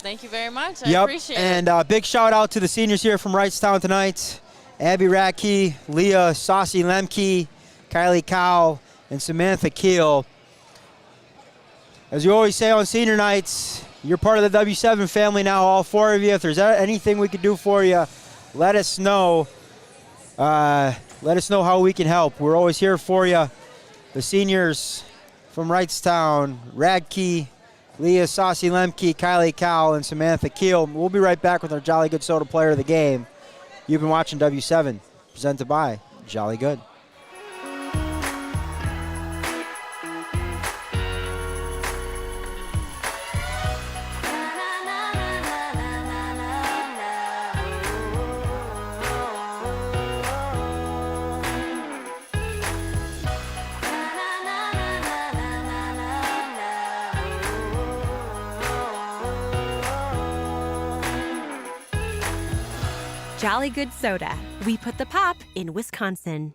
Thank you very much. I appreciate it. And big shout out to the seniors here from Wrightstown tonight. Abby Radke, Leah Saucy Lemke, Kylie Cowell, and Samantha Keel. As you always say on senior nights, you're part of the W7 family now, all four of you. If there's anything we could do for you, let us know. Let us know how we can help. We're always here for you. The seniors from Wrightstown, Radke, Leah Saucy Lemke, Kylie Cowell, and Samantha Keel. We'll be right back with our Jolly Good Soda Player of the Game. You've been watching W7, presented by Jolly Good. Jolly Good Soda. We put the pop in Wisconsin.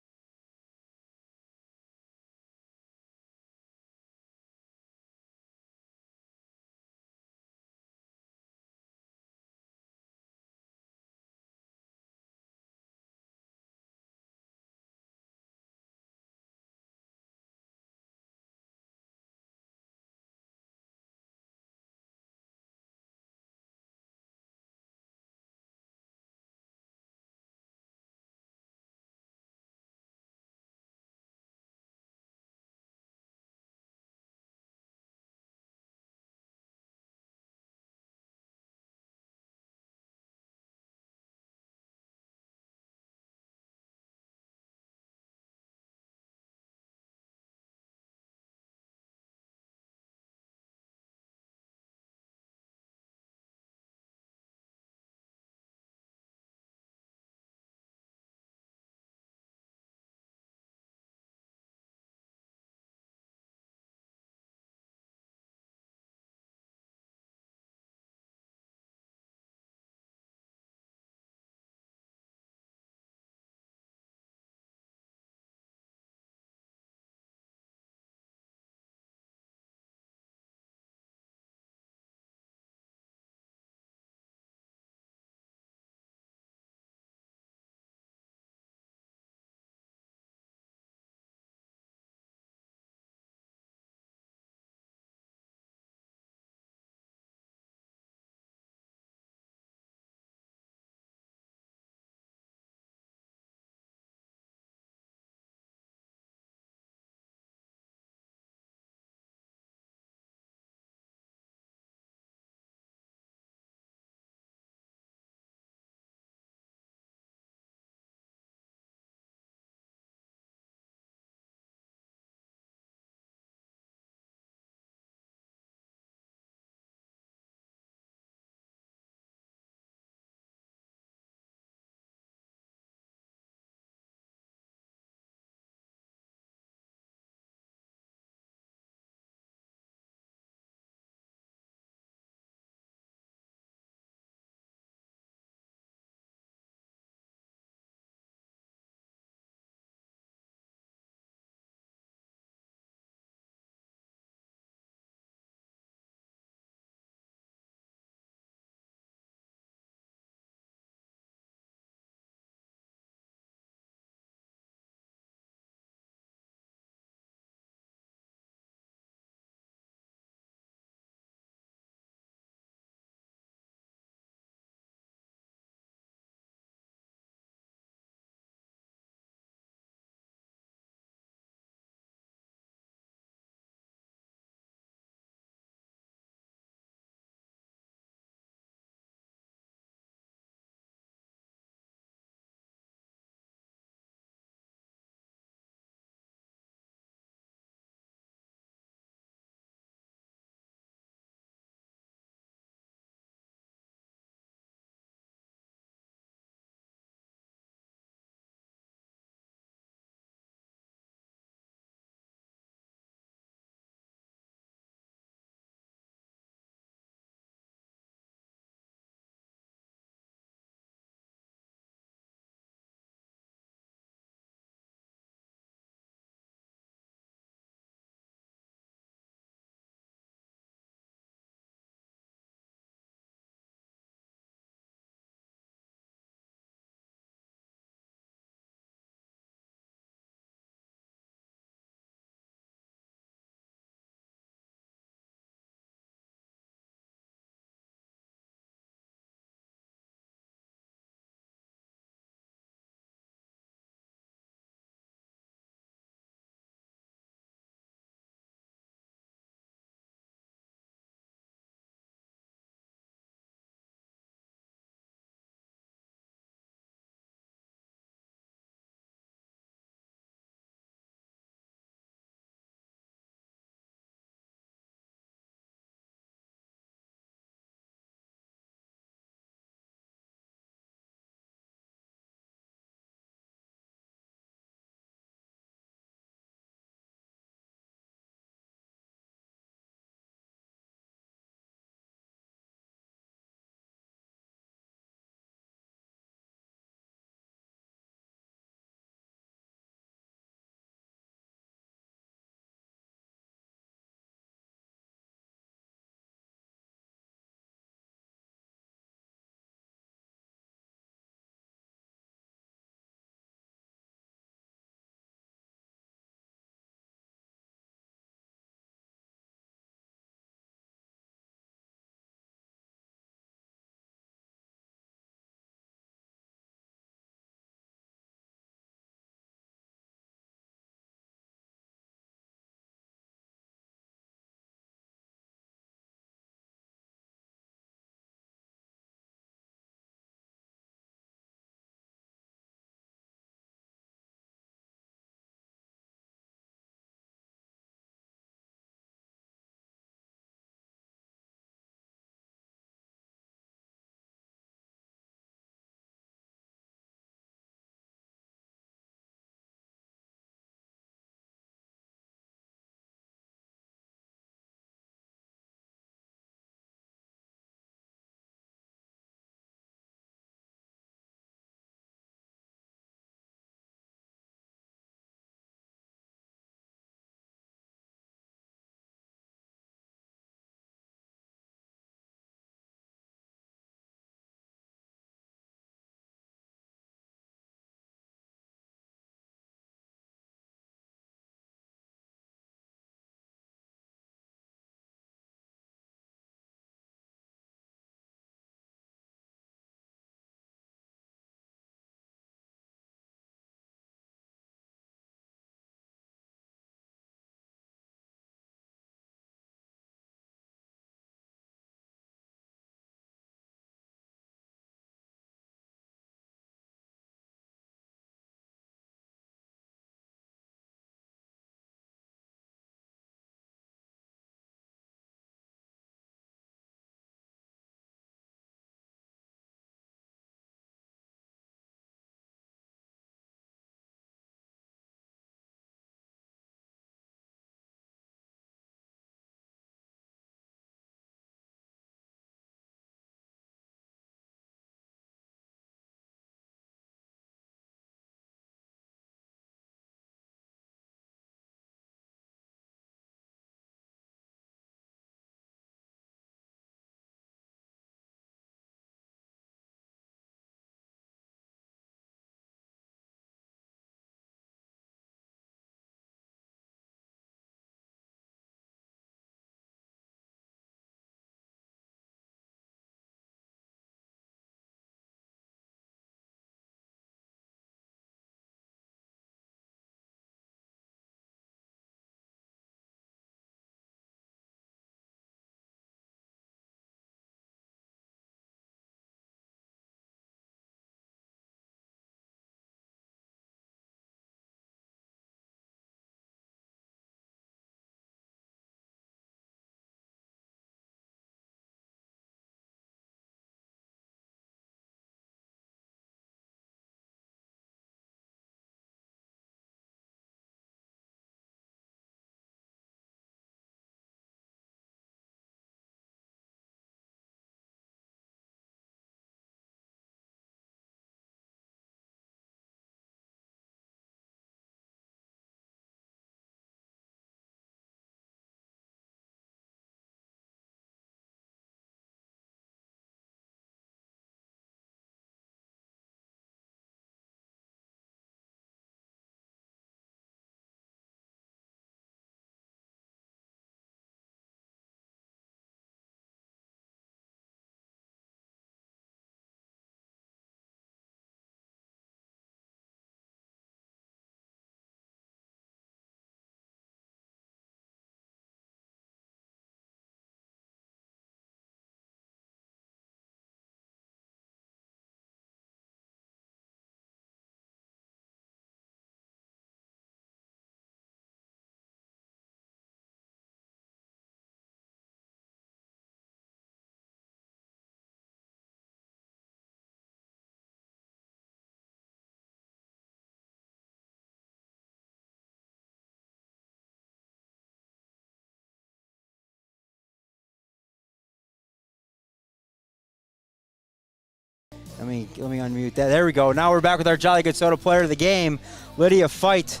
Let me unmute that. There we go. Now we're back with our Jolly Good Soda player of the game, Lydia Fight.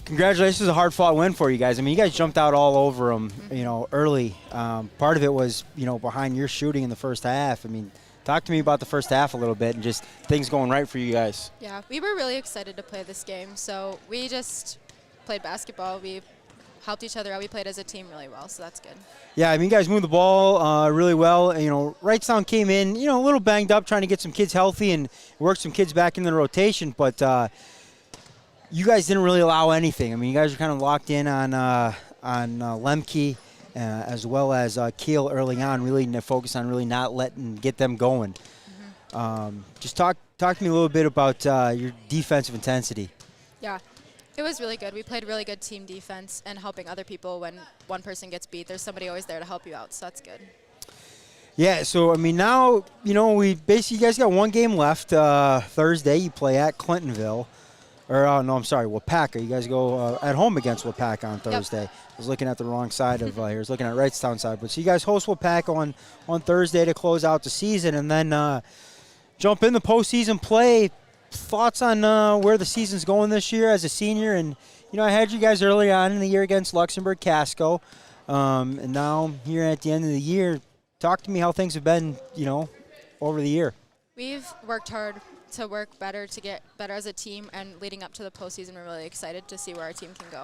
Congratulations. This is a hard-fought win for you guys. I mean, you guys jumped out all over them, early. Part of it was, behind your shooting in the first half. I mean, talk to me about the first half a little bit and just things going right for you guys. Yeah, we were really excited to play this game. So we just played basketball. We helped each other out. We played as a team really well, so that's good. Yeah, I mean, you guys moved the ball really well. Wrightstown came in, a little banged up, trying to get some kids healthy and work some kids back in the rotation, but you guys didn't really allow anything. I mean, you guys were kind of locked in on Lemke as well as Keel early on, really focus on really not get them going. Just talk to me a little bit about your defensive intensity. Yeah, it was really good. We played really good team defense and helping other people when one person gets beat. There's somebody always there to help you out, so that's good. Yeah, so, I mean, now, you guys got one game left. Thursday, you play at Clintonville. Wapaka. You guys go at home against Wapaka on Thursday. Yep. I was looking at the wrong side of here. I was looking at Wrightstown side. But so you guys host Wapaka on Thursday to close out the season and then jump in the postseason play. Thoughts on where the season's going this year as a senior? And, I had you guys early on in the year against Luxembourg Casco. And now here at the end of the year, talk to me how things have been, over the year. We've worked hard to work better, to get better as a team, and leading up to the postseason, we're really excited to see where our team can go.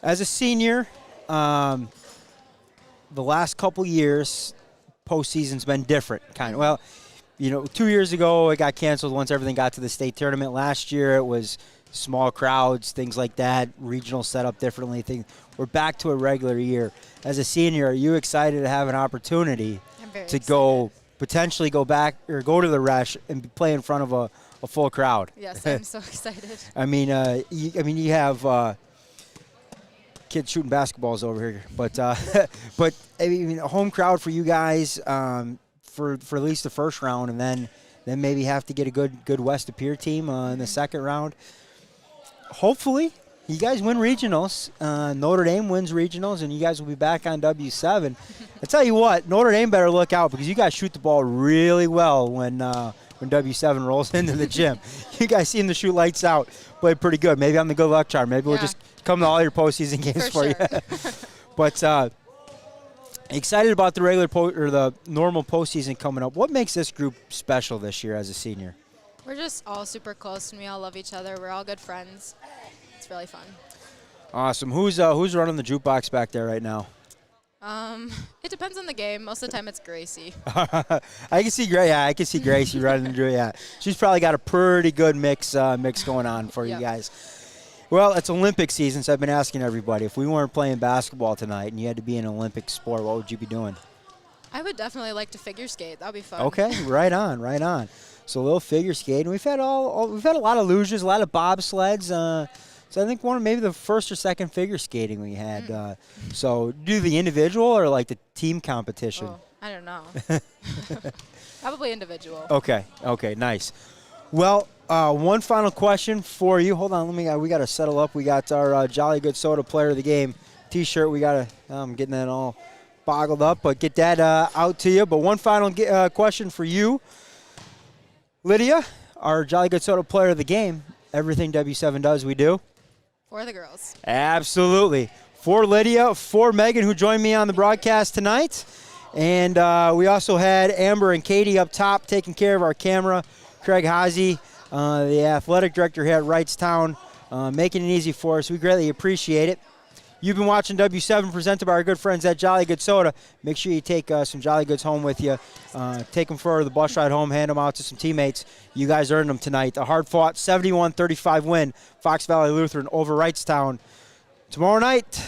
As a senior, the last couple years, postseason's been different, kind of. Well, 2 years ago, it got canceled once everything got to the state tournament. Last year, it was small crowds, things like that, regional set up differently. We're back to a regular year. As a senior, are you excited to have an opportunity to potentially go back or go to the Resch and play in front of a full crowd? Yes, I'm so excited. I mean, you have kids shooting basketballs over here, but I mean, a home crowd for you guys for at least the first round, and then maybe have to get a good West Appear team in the second round. Hopefully, you guys win regionals. Notre Dame wins regionals, and you guys will be back on W7. I tell you what, Notre Dame better look out because you guys shoot the ball really well when W7 rolls into the gym. You guys seem to shoot lights out, play pretty good. Maybe I'm the good luck charm. Maybe we'll just come to all your postseason games for you. But excited about the the normal postseason coming up. What makes this group special this year as a senior? We're just all super close, and we all love each other. We're all good friends. It's really fun. Awesome. Who's running the jukebox back there right now? It depends on the game. Most of the time, it's Gracie. I can see Gracie running the juke. Yeah, she's probably got a pretty good mix going on for you guys. Well, it's Olympic season, so I've been asking everybody, if we weren't playing basketball tonight and you had to be in an Olympic sport, what would you be doing? I would definitely like to figure skate. That would be fun. Okay, right on. So a little figure skate, and we've had a lot of luges, a lot of bobsleds. So I think maybe the first or second figure skating we had. So do the individual or like the team competition? Oh, I don't know. Probably individual. Okay, nice. Well, one final question for you. Hold on, we got to settle up. We got our Jolly Good Soda player of the game T-shirt. We got to. I'm getting that all boggled up, but get that out to you. But one final question for you, Lydia, our Jolly Good Soda player of the game. Everything W7 does, we do. For the girls. Absolutely. For Lydia, for Megan, who joined me on the broadcast tonight. And we also had Amber and Katie up top taking care of our camera. Craig Hazy, the athletic director here at Wrightstown, making it easy for us. We greatly appreciate it. You've been watching W7 presented by our good friends at Jolly Good Soda. Make sure you take some Jolly Goods home with you. Take them for the bus ride home, hand them out to some teammates. You guys earned them tonight. A hard-fought 71-35 win, Fox Valley Lutheran over Wrightstown. Tomorrow night,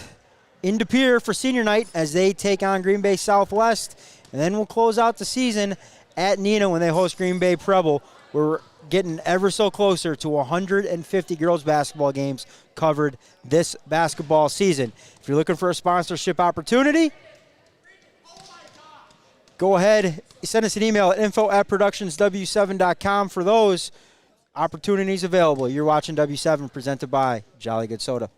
in De Pere for senior night as they take on Green Bay Southwest. And then we'll close out the season at Neenah when they host Green Bay Preble. We're getting ever so closer to 150 girls basketball games covered this basketball season. If you're looking for a sponsorship opportunity, go ahead, send us an email at info@productionsw7.com for those opportunities available. You're watching W7 presented by Jolly Good Soda.